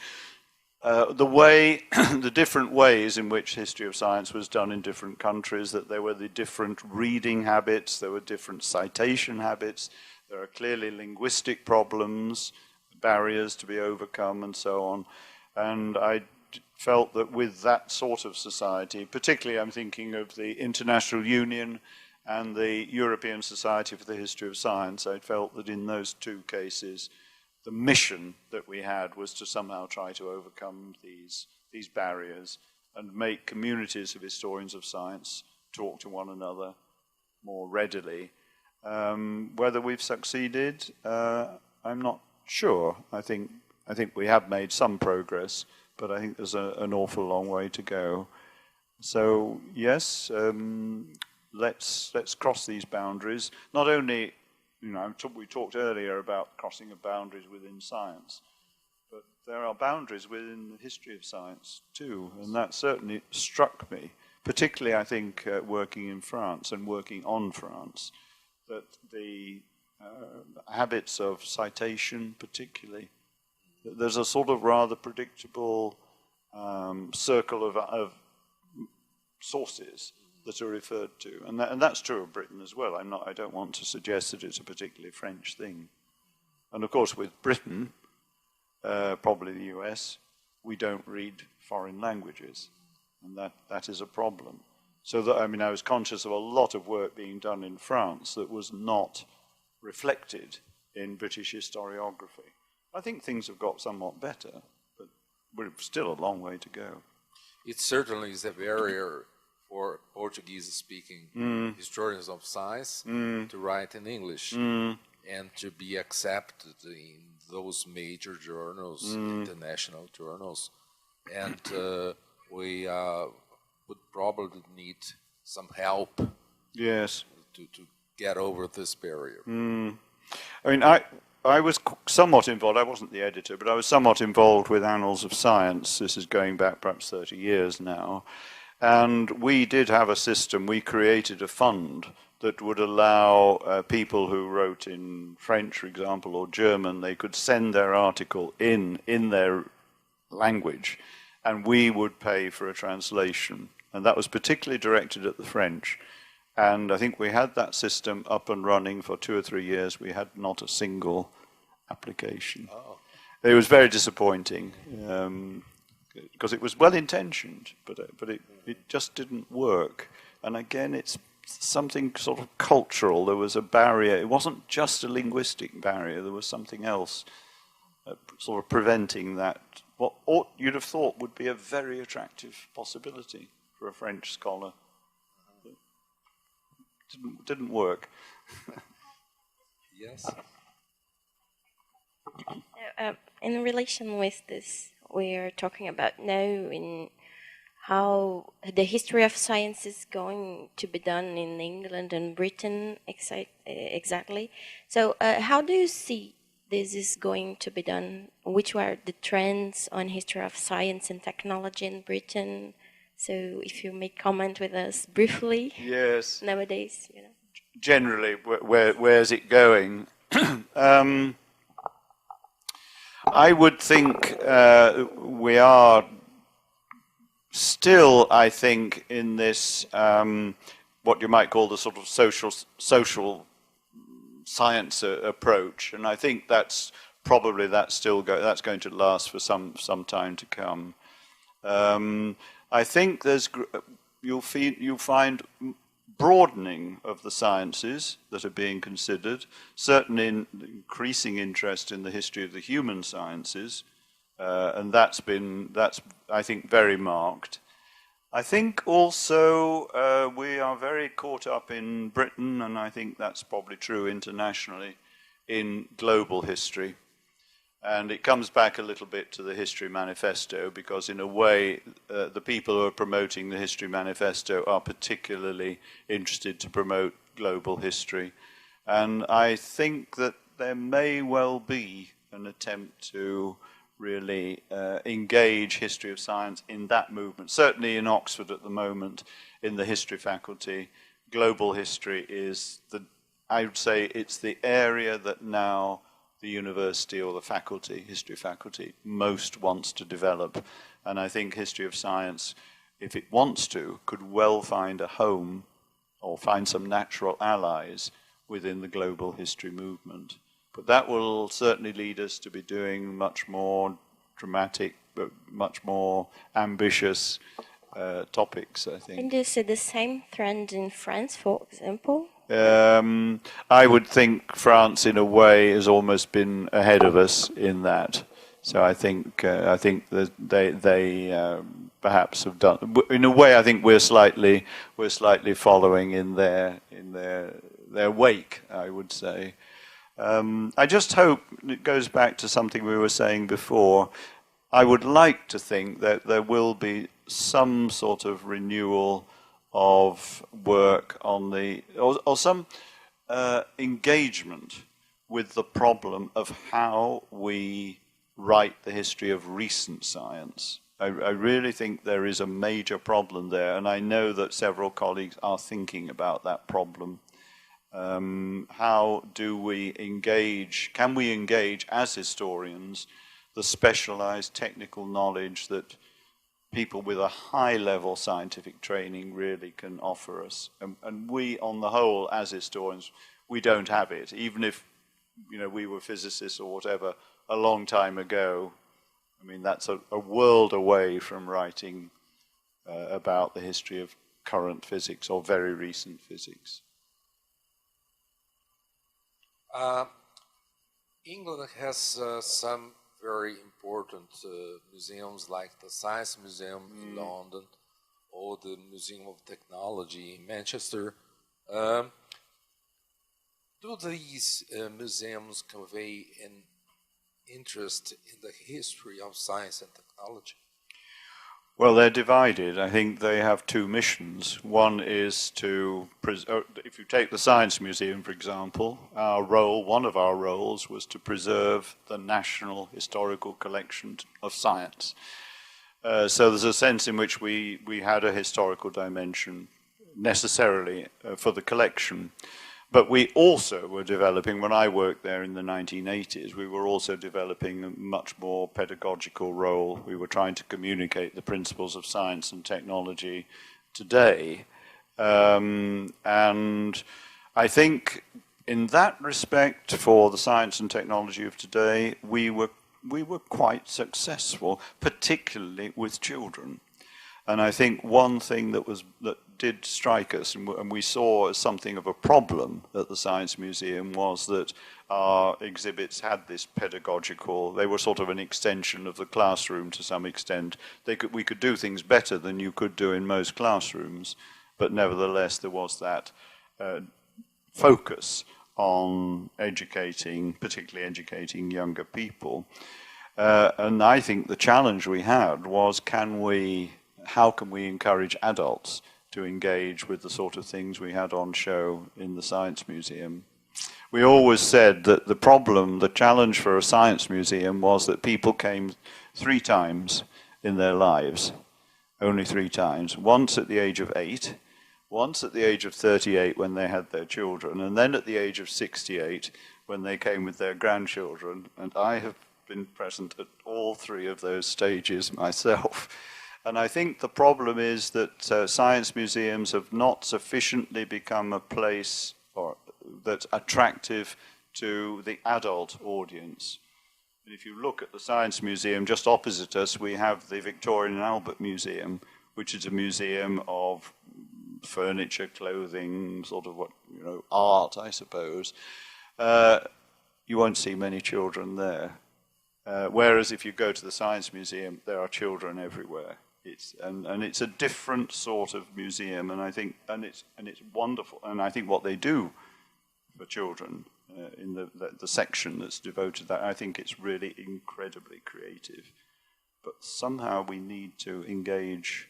way, the different ways in which history of science was done in different countries, that there were the different reading habits, there were different citation habits, there are clearly linguistic problems, barriers to be overcome and so on. And I felt that with that sort of society, particularly I'm thinking of the International Union and the European Society for the History of Science, I felt that in those two cases, the mission that we had was to somehow try to overcome these barriers and make communities of historians of science talk to one another more readily. Whether we've succeeded, I'm not sure. I think we have made some progress, but I think there's an awful long way to go. So yes, let's cross these boundaries. Not only, we talked earlier about crossing of boundaries within science, but there are boundaries within the history of science too, and that certainly struck me, particularly I think working in France and working on France, that the habits of citation particularly, there's a sort of rather predictable circle of sources that are referred to, and that's true of Britain as well. I don't want to suggest that it's a particularly French thing. And of course, with Britain, probably the US, we don't read foreign languages, and that is a problem. So that, I was conscious of a lot of work being done in France that was not reflected in British historiography. I think things have got somewhat better, but we're still a long way to go. It certainly is a barrier for Portuguese-speaking historians of science to write in English and to be accepted in those major journals, international journals. And we would probably need some help to get over this barrier. I was somewhat involved, I wasn't the editor, but I was somewhat involved with Annals of Science. This is going back perhaps 30 years now. And we did have a system, we created a fund that would allow people who wrote in French, for example, or German, they could send their article in their language, and we would pay for a translation. And that was particularly directed at the French. And I think we had that system up and running for 2 or 3 years. We had not a single application. Oh. It was very disappointing because it was well-intentioned, but it just didn't work. And again, it's something sort of cultural. There was a barrier. It wasn't just a linguistic barrier. There was something else sort of preventing that. What you'd have thought would be a very attractive possibility for a French scholar. Didn't work. Yes. In relation with this, we are talking about now in how the history of science is going to be done in England and Britain exactly. So how do you see this is going to be done? Which are the trends on history of science and technology in Britain? So if you may comment with us briefly. Yes. Nowadays, Generally, where's it going? I would think we are still, I think, in this what you might call the sort of social science approach, and I think that's probably that's going to last for some time to come. I think you'll find broadening of the sciences that are being considered, certainly increasing interest in the history of the human sciences, and that's I think very marked. I think also we are very caught up in Britain, and I think that's probably true internationally, in global history. And it comes back a little bit to the History Manifesto, because in a way, the people who are promoting the History Manifesto are particularly interested to promote global history. And I think that there may well be an attempt to really engage history of science in that movement. Certainly in Oxford at the moment, in the history faculty, global history is I would say it's the area that now the university or the faculty, history faculty, most wants to develop. And I think history of science, if it wants to, could well find a home or find some natural allies within the global history movement. But that will certainly lead us to be doing much more dramatic, but much more ambitious topics, I think. And do you see the same trend in France, for example? I would think France, in a way, has almost been ahead of us in that. So I think that they perhaps have done. In a way, I think we're slightly following in their wake, I would say. I just hope it goes back to something we were saying before. I would like to think that there will be some sort of renewal of work on the, or some engagement with the problem of how we write the history of recent science. I really think there is a major problem there, and I know that several colleagues are thinking about that problem. How do we engage, can we engage as historians the specialized technical knowledge that people with a high-level scientific training really can offer us? And we, on the whole, as historians, we don't have it. Even if, you know, we were physicists or whatever a long time ago, I mean, that's a world away from writing about the history of current physics or very recent physics. England has some very important museums, like the Science Museum in London, or the Museum of Technology in Manchester. Do these museums convey an interest in the history of science and technology? Well, they're divided. I think they have two missions. One is to, if you take the Science Museum, for example, one of our roles was to preserve the national historical collection of science. So there's a sense in which we had a historical dimension necessarily for the collection. But we also were developing, when I worked there in the 1980s, we were also developing a much more pedagogical role. We were trying to communicate the principles of science and technology today. And I think in that respect, for the science and technology of today, we were quite successful, particularly with children. And I think one thing that did strike us, and we saw as something of a problem at the Science Museum, was that our exhibits had this pedagogical, they were sort of an extension of the classroom to some extent. We could do things better than you could do in most classrooms, but nevertheless there was that focus on educating, particularly educating younger people. And I think the challenge we had was, how can we encourage adults to engage with the sort of things we had on show in the Science Museum? We always said that the challenge for a science museum was that people came 3 times in their lives, only 3 times. Once at the age of 8, once at the age of 38 when they had their children, and then at the age of 68 when they came with their grandchildren. And I have been present at all 3 of those stages myself. And I think the problem is that science museums have not sufficiently become a place that's attractive to the adult audience. And if you look at the Science Museum, just opposite us, we have the Victoria and Albert Museum, which is a museum of furniture, clothing, sort of art, I suppose. You won't see many children there. Whereas if you go to the Science Museum, there are children everywhere. It's a different sort of museum, and I think it's wonderful. And I think what they do for children in the section that's devoted to that, I think it's really incredibly creative. But somehow we need to engage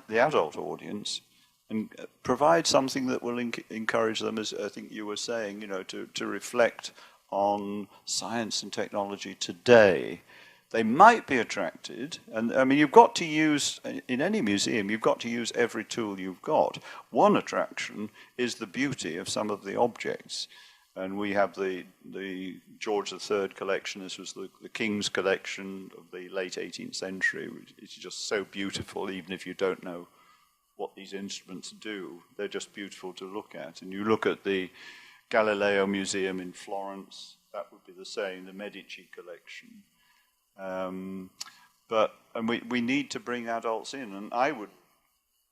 the adult audience and provide something that will encourage them, as I think you were saying, to reflect on science and technology today. They might be attracted, and I mean, you've got to use, in any museum, you've got to use every tool you've got. One attraction is the beauty of some of the objects. And we have the George III collection. This was the King's collection of the late 18th century. It's just so beautiful, even if you don't know what these instruments do. They're just beautiful to look at. And you look at the Galileo Museum in Florence, that would be the same, the Medici collection. But we need to bring adults in, and I would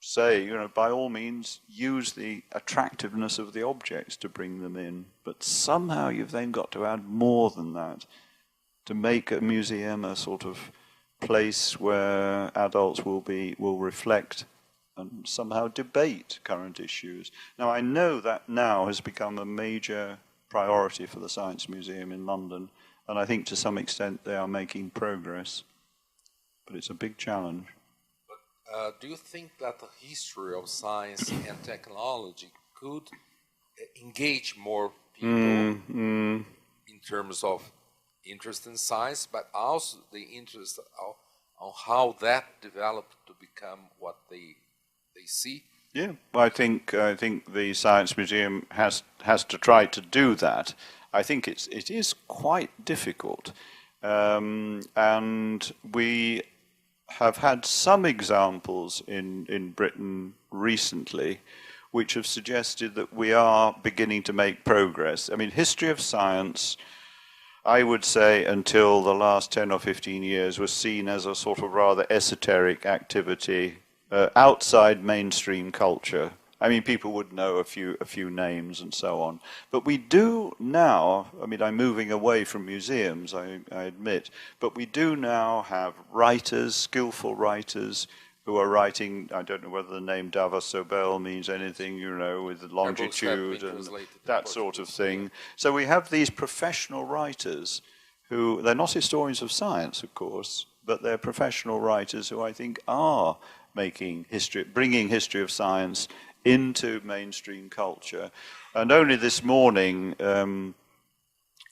say, by all means, use the attractiveness of the objects to bring them in. But somehow you've then got to add more than that to make a museum a sort of place where adults will reflect and somehow debate current issues. Now, I know that now has become a major priority for the Science Museum in London, and I think to some extent they are making progress. but it's a big challenge. But do you think that the history of science and technology could engage more people in terms of interest in science, but also the interest on how that developed to become what they see? Yeah, I think the Science Museum has to try to do that. I think it is quite difficult, and we have had some examples in Britain recently which have suggested that we are beginning to make progress. I mean, history of science, I would say, until the last 10 or 15 years, was seen as a sort of rather esoteric activity outside mainstream culture. I mean, people would know a few names and so on. But we do now, I mean, I'm moving away from museums, I admit, but we do now have writers, skillful writers, who are writing, I don't know whether the name Davos Sobel means anything, you know, with the longitude and that sort of thing. So we have these professional writers who, they're not historians of science, of course, but they're professional writers who I think are making history, bringing history of science into mainstream culture. And only this morning,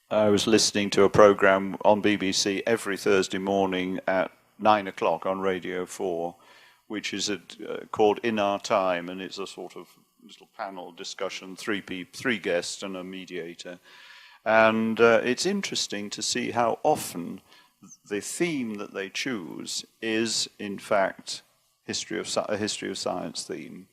I was listening to a program on BBC every Thursday morning at 9 o'clock on Radio 4, which is called In Our Time, and it's a sort of little panel discussion, three guests and a mediator. And it's interesting to see how often the theme that they choose is, in fact, a history of science theme.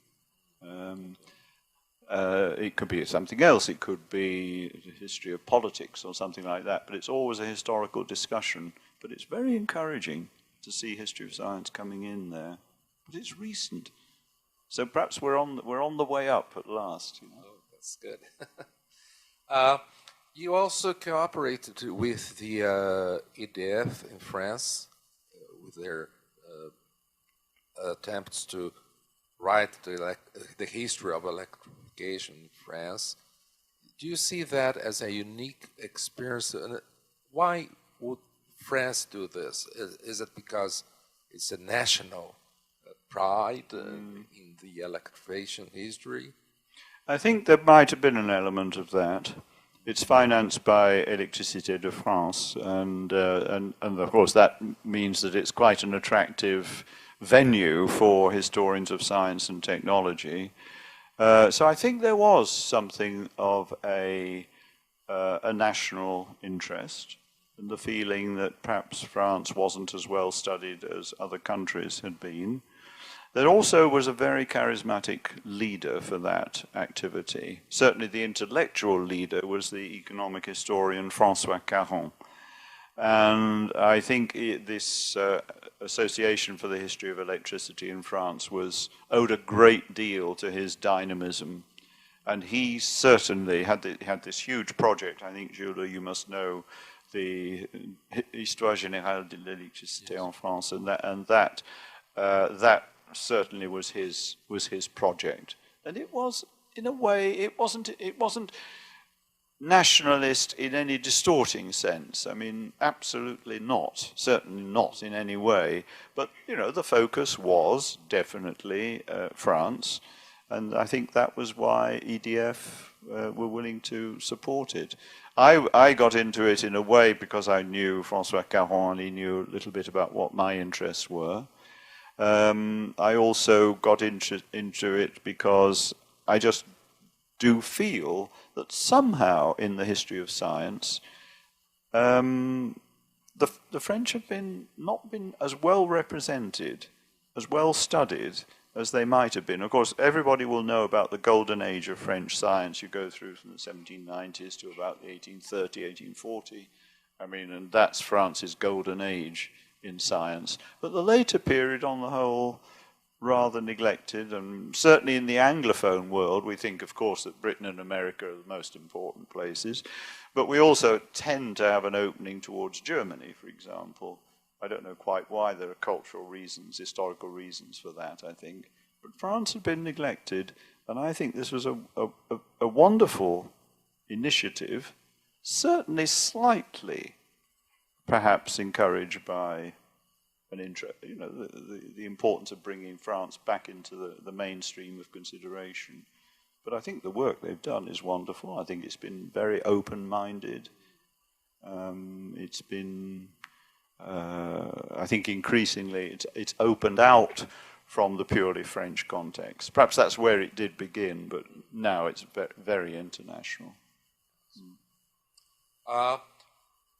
It could be something else. It could be the history of politics or something like that. But it's always a historical discussion. But it's very encouraging to see history of science coming in there. But it's recent, so perhaps we're on the way up at last. You know? Oh, that's good. You also cooperated with the EDF in France with their attempts to write the history of electrification in France. Do you see that as a unique experience? And why would France do this? Is it because it's a national pride in the electrification history? I think there might have been an element of that. It's financed by Électricité de France, and of course that means that it's quite an attractive venue for historians of science and technology. So I think there was something of a national interest, and the feeling that perhaps France wasn't as well studied as other countries had been. There also was a very charismatic leader for that activity. Certainly the intellectual leader was the economic historian François Caron. And I think this Association for the History of Electricity in France owed a great deal to his dynamism. And he certainly had this huge project. I think, Jules, you must know the Histoire générale de l'électricité en France, and that certainly was his project. And it was, in a way, it wasn't nationalist in any distorting sense. I mean, absolutely not. Certainly not in any way. But, you know, the focus was definitely France. And I think that was why EDF were willing to support it. I got into it in a way because I knew François Caron, and he knew a little bit about what my interests were. I also got into it because I just do feel that somehow in the history of science, the French have not been as well represented, as well studied as they might have been. Of course, everybody will know about the golden age of French science. You go through from the 1790s to about the 1830, 1840. I mean, and that's France's golden age in science. But the later period, on the whole, rather neglected, and certainly in the Anglophone world, we think, of course, that Britain and America are the most important places, but we also tend to have an opening towards Germany, for example. I don't know quite why. There are cultural reasons, historical reasons for that, I think. But France had been neglected, and I think this was a wonderful initiative, certainly slightly perhaps encouraged by the importance of bringing France back into the mainstream of consideration. But I think the work they've done is wonderful. I think it's been very open-minded. It's been, I think increasingly, it's opened out from the purely French context. Perhaps that's where it did begin, but now it's very international.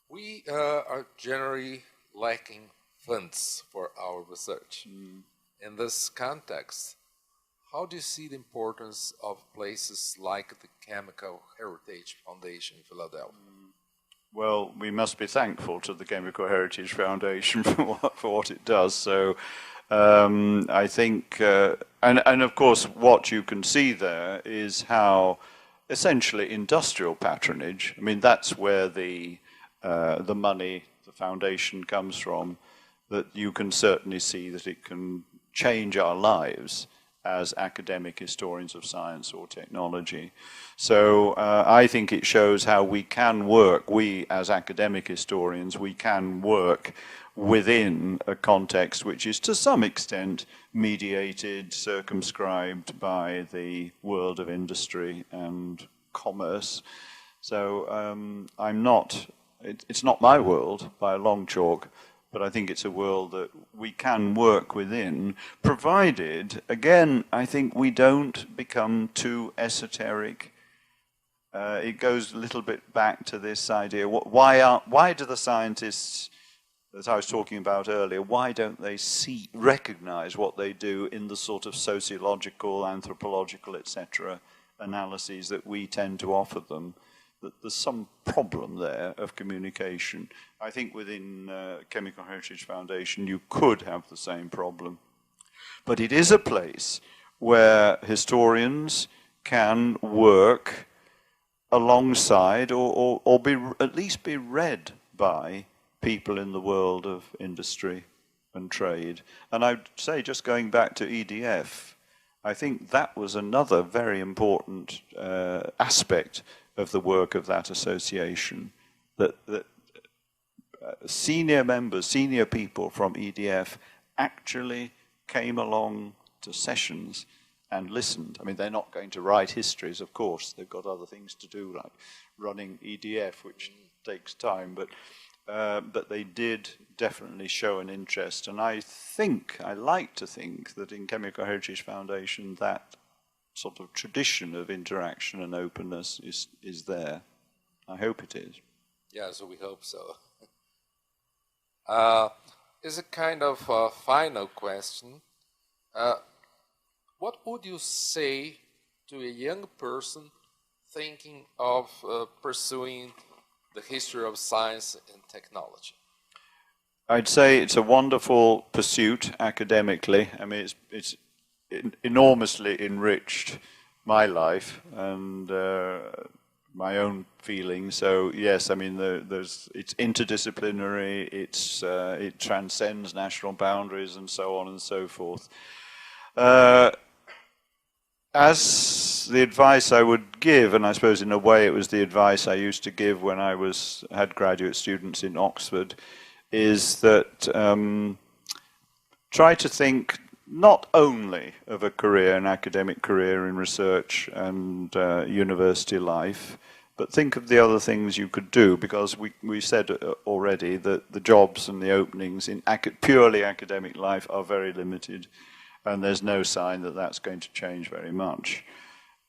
We are generally lacking funds for our research. In this context, how do you see the importance of places like the Chemical Heritage Foundation in Philadelphia? Well, we must be thankful to the Chemical Heritage Foundation for what it does. So I think, and of course, what you can see there is how essentially industrial patronage, I mean, that's where the money, the foundation comes from, that you can certainly see that it can change our lives as academic historians of science or technology. So I think it shows how we can work, we as academic historians, we can work within a context which is to some extent mediated, circumscribed by the world of industry and commerce. So it's not my world by a long chalk, but I think it's a world that we can work within, provided, again, I think we don't become too esoteric. It goes a little bit back to this idea, why do the scientists, as I was talking about earlier, why don't they recognize what they do in the sort of sociological, anthropological, etc. analyses that we tend to offer them? That there's some problem there of communication. I think within Chemical Heritage Foundation you could have the same problem. But it is a place where historians can work alongside or at least be read by people in the world of industry and trade. And I'd say, just going back to EDF, I think that was another very important aspect of the work of that association, that senior members, senior people from EDF actually came along to sessions and listened. I mean, they're not going to write histories, of course. They've got other things to do, like running EDF, which takes time, but they did definitely show an interest. And I like to think that in Chemical Heritage Foundation that sort of tradition of interaction and openness is there. I hope it is. Yeah, so we hope so. Is a kind of final question. What would you say to a young person thinking of pursuing the history of science and technology? I'd say it's a wonderful pursuit academically. I mean, it's enormously enriched my life and my own feelings. So yes, I mean, it's interdisciplinary. It transcends national boundaries and so on and so forth. As the advice I would give, and I suppose in a way it was the advice I used to give when I had graduate students in Oxford, is that try to think not only of a career, an academic career in research and university life, but think of the other things you could do, because we said already that the jobs and the openings in purely academic life are very limited, and there's no sign that that's going to change very much.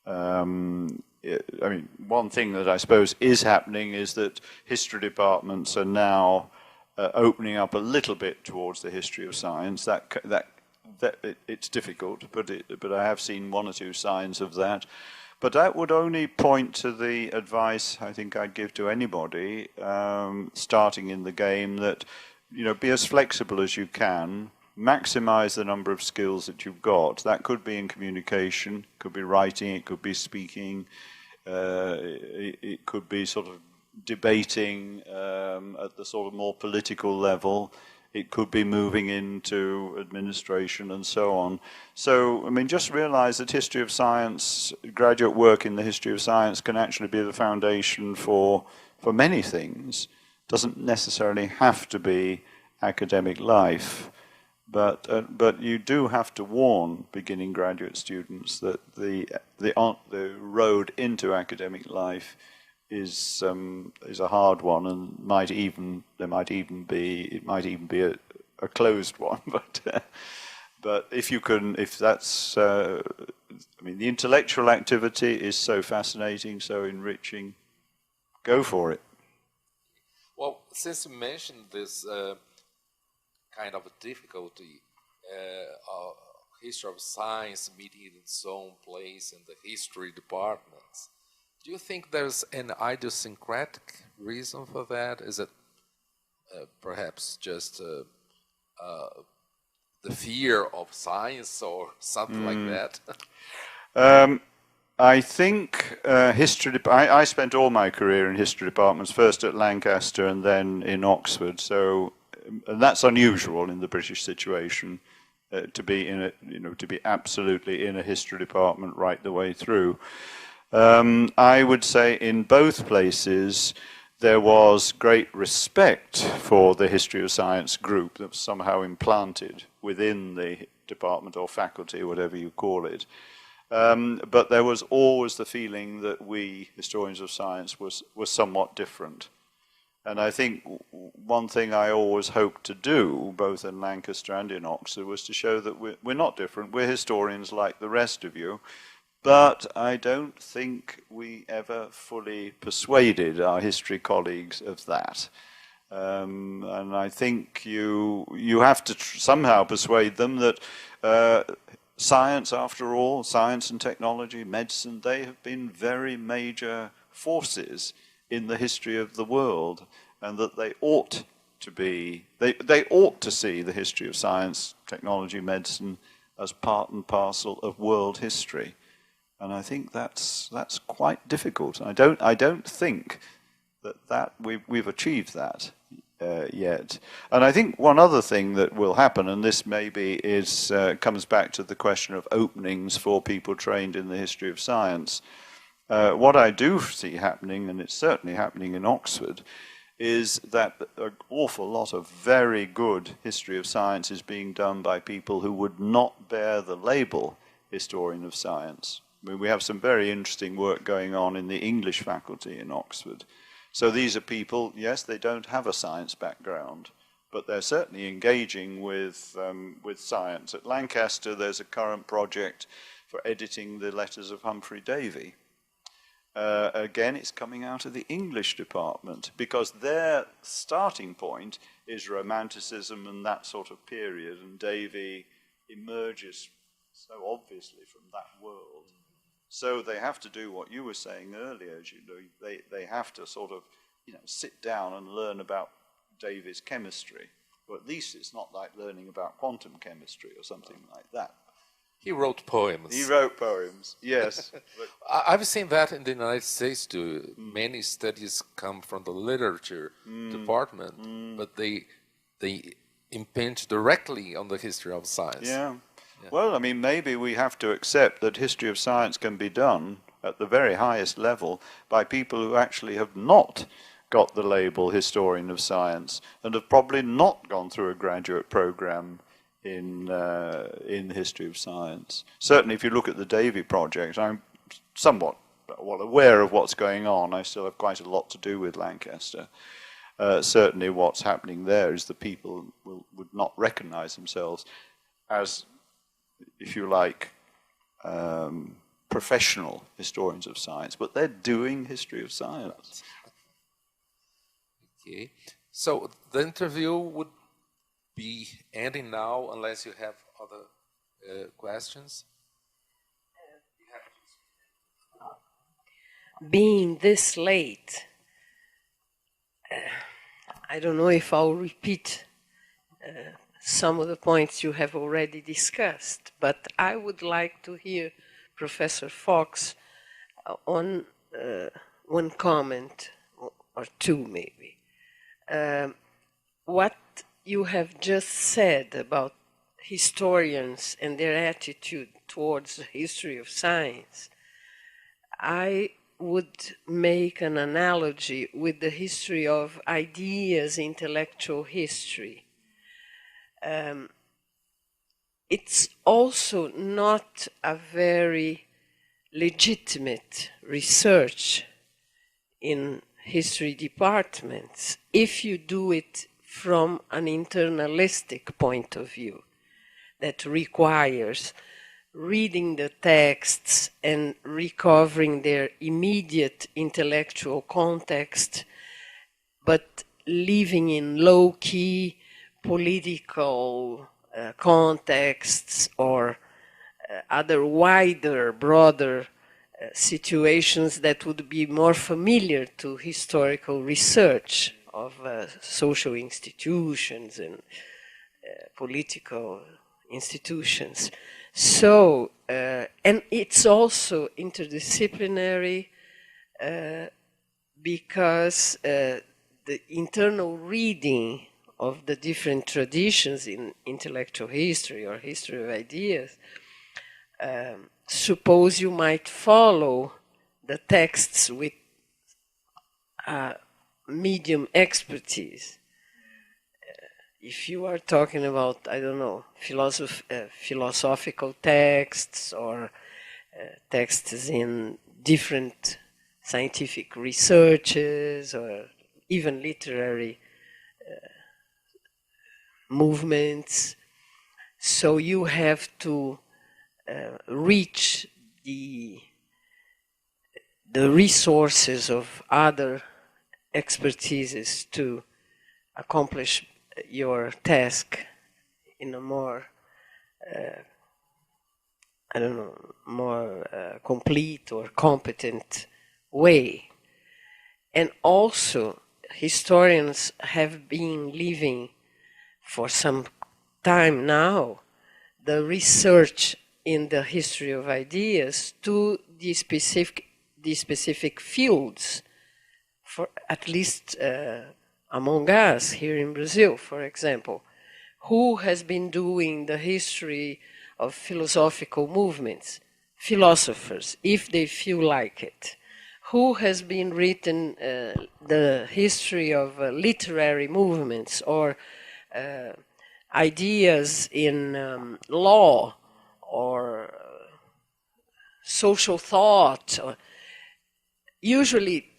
I mean, one thing that I suppose is happening is that history departments are now opening up a little bit towards the history of science. It's difficult, but I have seen one or two signs of that. But that would only point to the advice I think I'd give to anybody starting in the game, that, you know, be as flexible as you can, maximize the number of skills that you've got. That could be in communication, could be writing, it could be speaking, it could be sort of debating at the sort of more political level. It could be moving into administration and so on. So, I mean, just realize that history of science, graduate work in the history of science can actually be the foundation for many things. Doesn't necessarily have to be academic life. But you do have to warn beginning graduate students that the road into academic life is a hard one, and it might even be a closed one. But if that's I mean, the intellectual activity is so fascinating, so enriching. Go for it. Well, since you mentioned this kind of a difficulty, history of science meeting in its own place in the history departments, do you think there's an idiosyncratic reason for that? Is it perhaps just the fear of science or something like that? I think history. I spent all my career in history departments, first at Lancaster and then in Oxford. So, and that's unusual in the British situation, to be absolutely in a history department right the way through. I would say in both places there was great respect for the history of science group that was somehow implanted within the department or faculty, whatever you call it. But there was always the feeling that we, historians of science, was somewhat different. And I think one thing I always hoped to do, both in Lancaster and in Oxford, was to show that we're not different. We're historians like the rest of you. But I don't think we ever fully persuaded our history colleagues of that. And I think you have to somehow persuade them that science, after all, science and technology, medicine, they have been very major forces in the history of the world, and that they ought to be, they ought to see the history of science, technology, medicine as part and parcel of world history. And I think that's quite difficult. I don't think that we've achieved that yet. And I think one other thing that will happen, and this maybe comes back to the question of openings for people trained in the history of science. What I do see happening, and it's certainly happening in Oxford, is that an awful lot of very good history of science is being done by people who would not bear the label historian of science. I mean, we have some very interesting work going on in the English faculty in Oxford. So these are people, yes, they don't have a science background, but they're certainly engaging with science. At Lancaster, there's a current project for editing the letters of Humphrey Davy. Again, it's coming out of the English department, because their starting point is Romanticism and that sort of period, and Davy emerges so obviously from that world. So they have to do what you were saying earlier, they have to sort of, sit down and learn about Davy's chemistry. Or at least it's not like learning about quantum chemistry or something like that. He wrote poems. He wrote poems, yes. I've seen that in the United States too. Many studies come from the literature department, but they impinge directly on the history of science. Yeah. Well, I mean, maybe we have to accept that history of science can be done at the very highest level by people who actually have not got the label historian of science and have probably not gone through a graduate program in the history of science. Certainly, if you look at the Davy project, I'm somewhat aware of what's going on. I still have quite a lot to do with Lancaster. Certainly, what's happening there is the people would not recognize themselves as, if you like, professional historians of science, but they're doing history of science. Okay, so the interview would be ending now, unless you have other questions. Being this late, I don't know if I'll repeat some of the points you have already discussed, but I would like to hear Professor Fox on one comment or two, maybe. What you have just said about historians and their attitude towards the history of science, I would make an analogy with the history of ideas, intellectual history. it's also not a very legitimate research in history departments if you do it from an internalistic point of view that requires reading the texts and recovering their immediate intellectual context, but living in low-key political contexts or other wider, broader situations that would be more familiar to historical research of social institutions and political institutions. So, and it's also interdisciplinary because the internal reading of the different traditions in intellectual history or history of ideas, suppose you might follow the texts with medium expertise. If you are talking about, I don't know, philosophical texts or texts in different scientific researches or even literary movements, so you have to reach the resources of other expertises to accomplish your task in a more, I don't know, more complete or competent way. And also, historians have been living for some time now the research in the history of ideas to the specific fields, for at least among us here in Brazil, for example, who has been doing the history of philosophical movements? Philosophers, if they feel like it. Who has been written the history of literary movements or ideas in law or social thought? Usually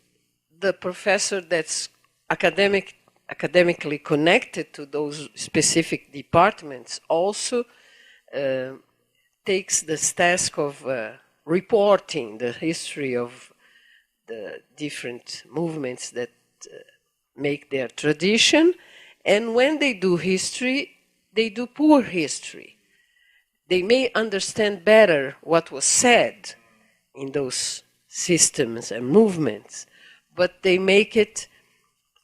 the professor that's academically connected to those specific departments also takes this task of reporting the history of the different movements that make their tradition. And when they do history, they do poor history. They may understand better what was said in those systems and movements, but they make it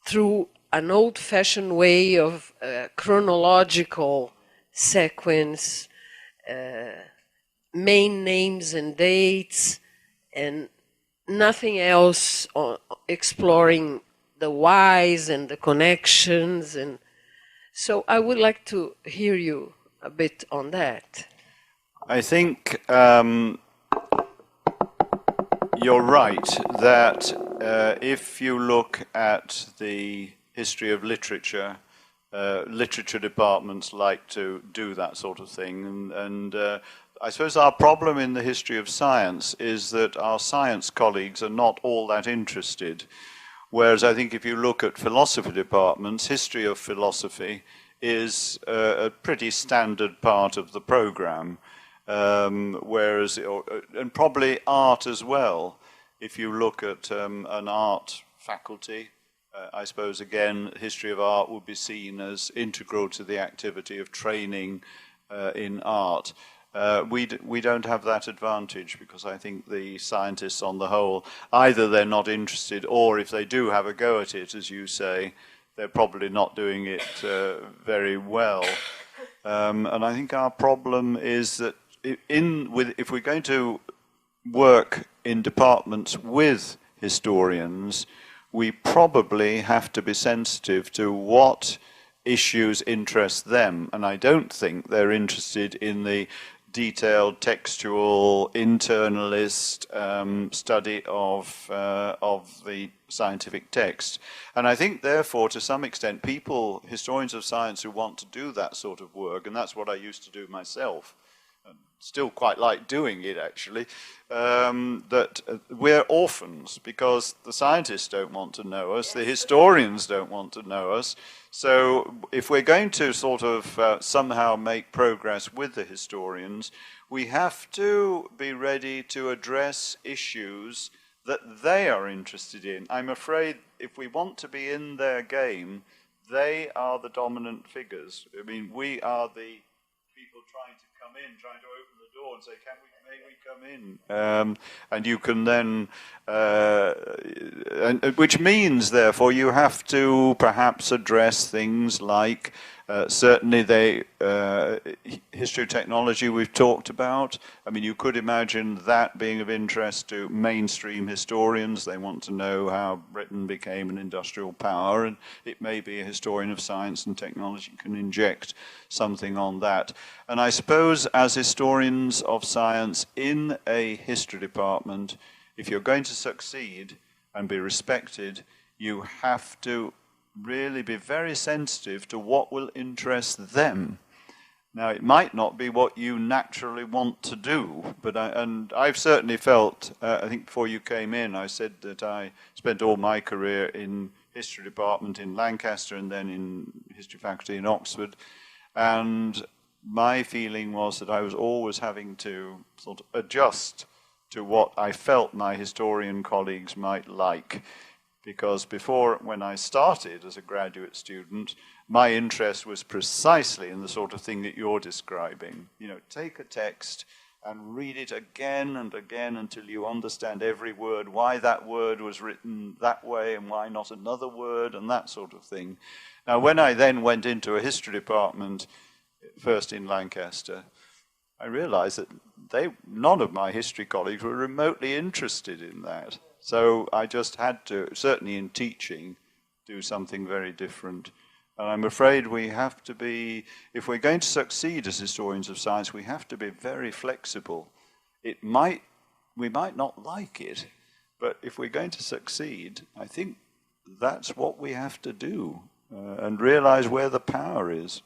through an old-fashioned way of chronological sequence, main names and dates, and nothing else exploring the whys and the connections. And so I would like to hear you a bit on that. I think you're right that if you look at the history of literature, literature departments like to do that sort of thing. And I suppose our problem in the history of science is that our science colleagues are not all that interested. Whereas I think if you look at philosophy departments, history of philosophy is a pretty standard part of the program. Whereas, and probably art as well. If you look at an art faculty, I suppose again, history of art would be seen as integral to the activity of training in art. We don't have that advantage because I think the scientists on the whole, either they're not interested or if they do have a go at it, as you say, they're probably not doing it very well. And I think our problem is that if we're going to work in departments with historians, we probably have to be sensitive to what issues interest them. And I don't think they're interested in the detailed textual internalist study of the scientific text. And I think, therefore, to some extent, people, historians of science who want to do that sort of work, and that's what I used to do myself, and still quite like doing it, actually, that we're orphans because the scientists don't want to know us, the historians don't want to know us. So if we're going to sort of somehow make progress with the historians, we have to be ready to address issues that they are interested in. I'm afraid if we want to be in their game, they are the dominant figures. I mean, we are the people trying to come in, trying to open the door and say, may we come in? And you can then, which means, therefore, you have to perhaps address things like, certainly history of technology we've talked about. I mean, you could imagine that being of interest to mainstream historians. They want to know how Britain became an industrial power, and it may be a historian of science and technology can inject something on that. And I suppose as historians of science in a history department, if you're going to succeed and be respected, you have to really be very sensitive to what will interest them. Now, it might not be what you naturally want to do, but I've certainly felt, I think before you came in, I said that I spent all my career in history department in Lancaster and then in history faculty in Oxford, and my feeling was that I was always having to sort of adjust to what I felt my historian colleagues might like. Because before, when I started as a graduate student, my interest was precisely in the sort of thing that you're describing. You know, take a text and read it again and again until you understand every word, why that word was written that way and why not another word and that sort of thing. Now, when I then went into a history department, first in Lancaster, I realized that none of my history colleagues were remotely interested in that. So I just had to, certainly in teaching, do something very different. And I'm afraid we have to be, if we're going to succeed as historians of science, we have to be very flexible. We might not like it, but if we're going to succeed, I think that's what we have to do, and realize where the power is.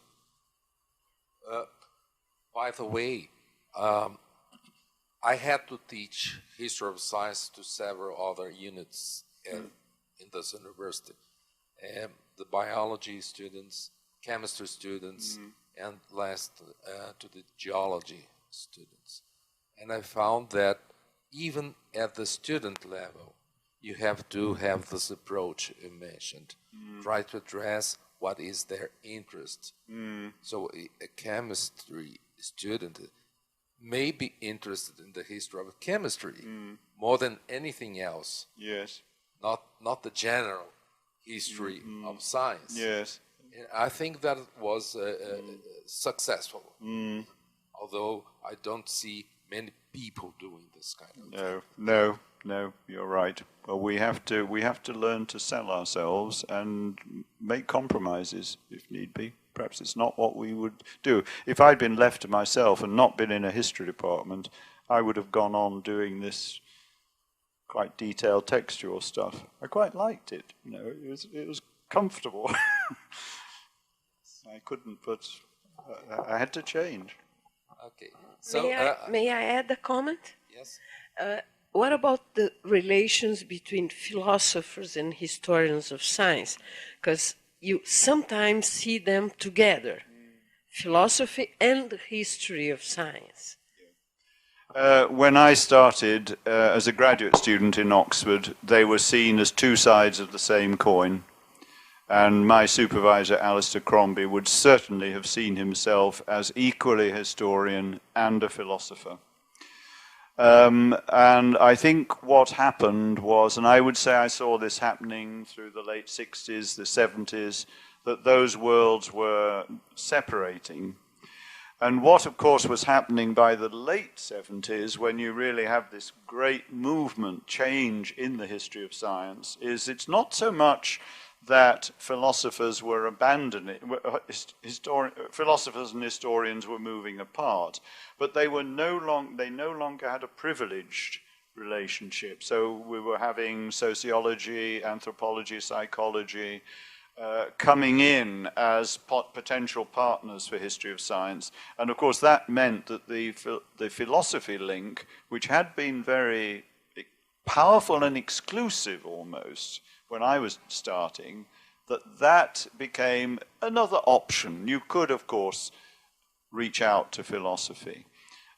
By the way, I had to teach history of science to several other units in this university. The biology students, chemistry students, and last to the geology students. And I found that even at the student level, you have to have this approach you mentioned. Try to address what is their interest. So a chemistry student may be interested in the history of chemistry more than anything else. Yes. Not the general history of science. Yes. And I think that was successful. Although I don't see many people doing this kind of thing. No, you're right. Well, we have to learn to sell ourselves and make compromises if need be. Perhaps it's not what we would do. If I'd been left to myself and not been in a history department, I would have gone on doing this quite detailed textual stuff. I quite liked it. You know, it was comfortable. I couldn't, but I had to change. Okay. So may I add a comment? Yes. What about the relations between philosophers and historians of science? Because you sometimes see them together, philosophy and the history of science. When I started as a graduate student in Oxford, they were seen as two sides of the same coin. And my supervisor, Alistair Crombie, would certainly have seen himself as equally a historian and a philosopher. And I think what happened was, and I would say I saw this happening through the late 60s, the 70s, that those worlds were separating. And what, of course, was happening by the late 70s, when you really have this great movement, change in the history of science, is it's not so much that philosophers were abandoning, philosophers and historians were moving apart, but they no longer had a privileged relationship. So we were having sociology, anthropology, psychology coming in as potential partners for history of science. And of course that meant that the philosophy link, which had been very powerful and exclusive almost when I was starting, that became another option. You could, of course, reach out to philosophy.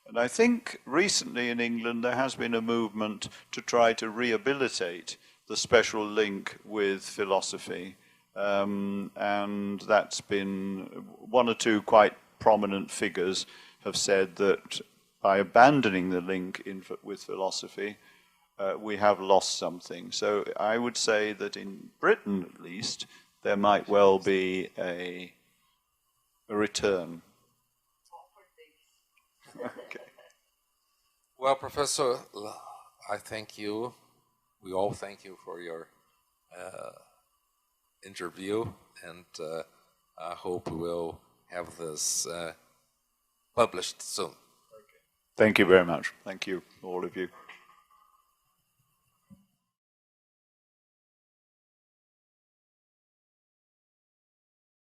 And I think recently in England there has been a movement to try to rehabilitate the special link with philosophy. And that's been, one or two quite prominent figures have said that by abandoning the link with philosophy, we have lost something. So I would say that in Britain, at least, there might well be a return. Okay. Well, Professor, I thank you. We all thank you for your interview, and I hope we will have this published soon. Okay. Thank you very much. Thank you, all of you.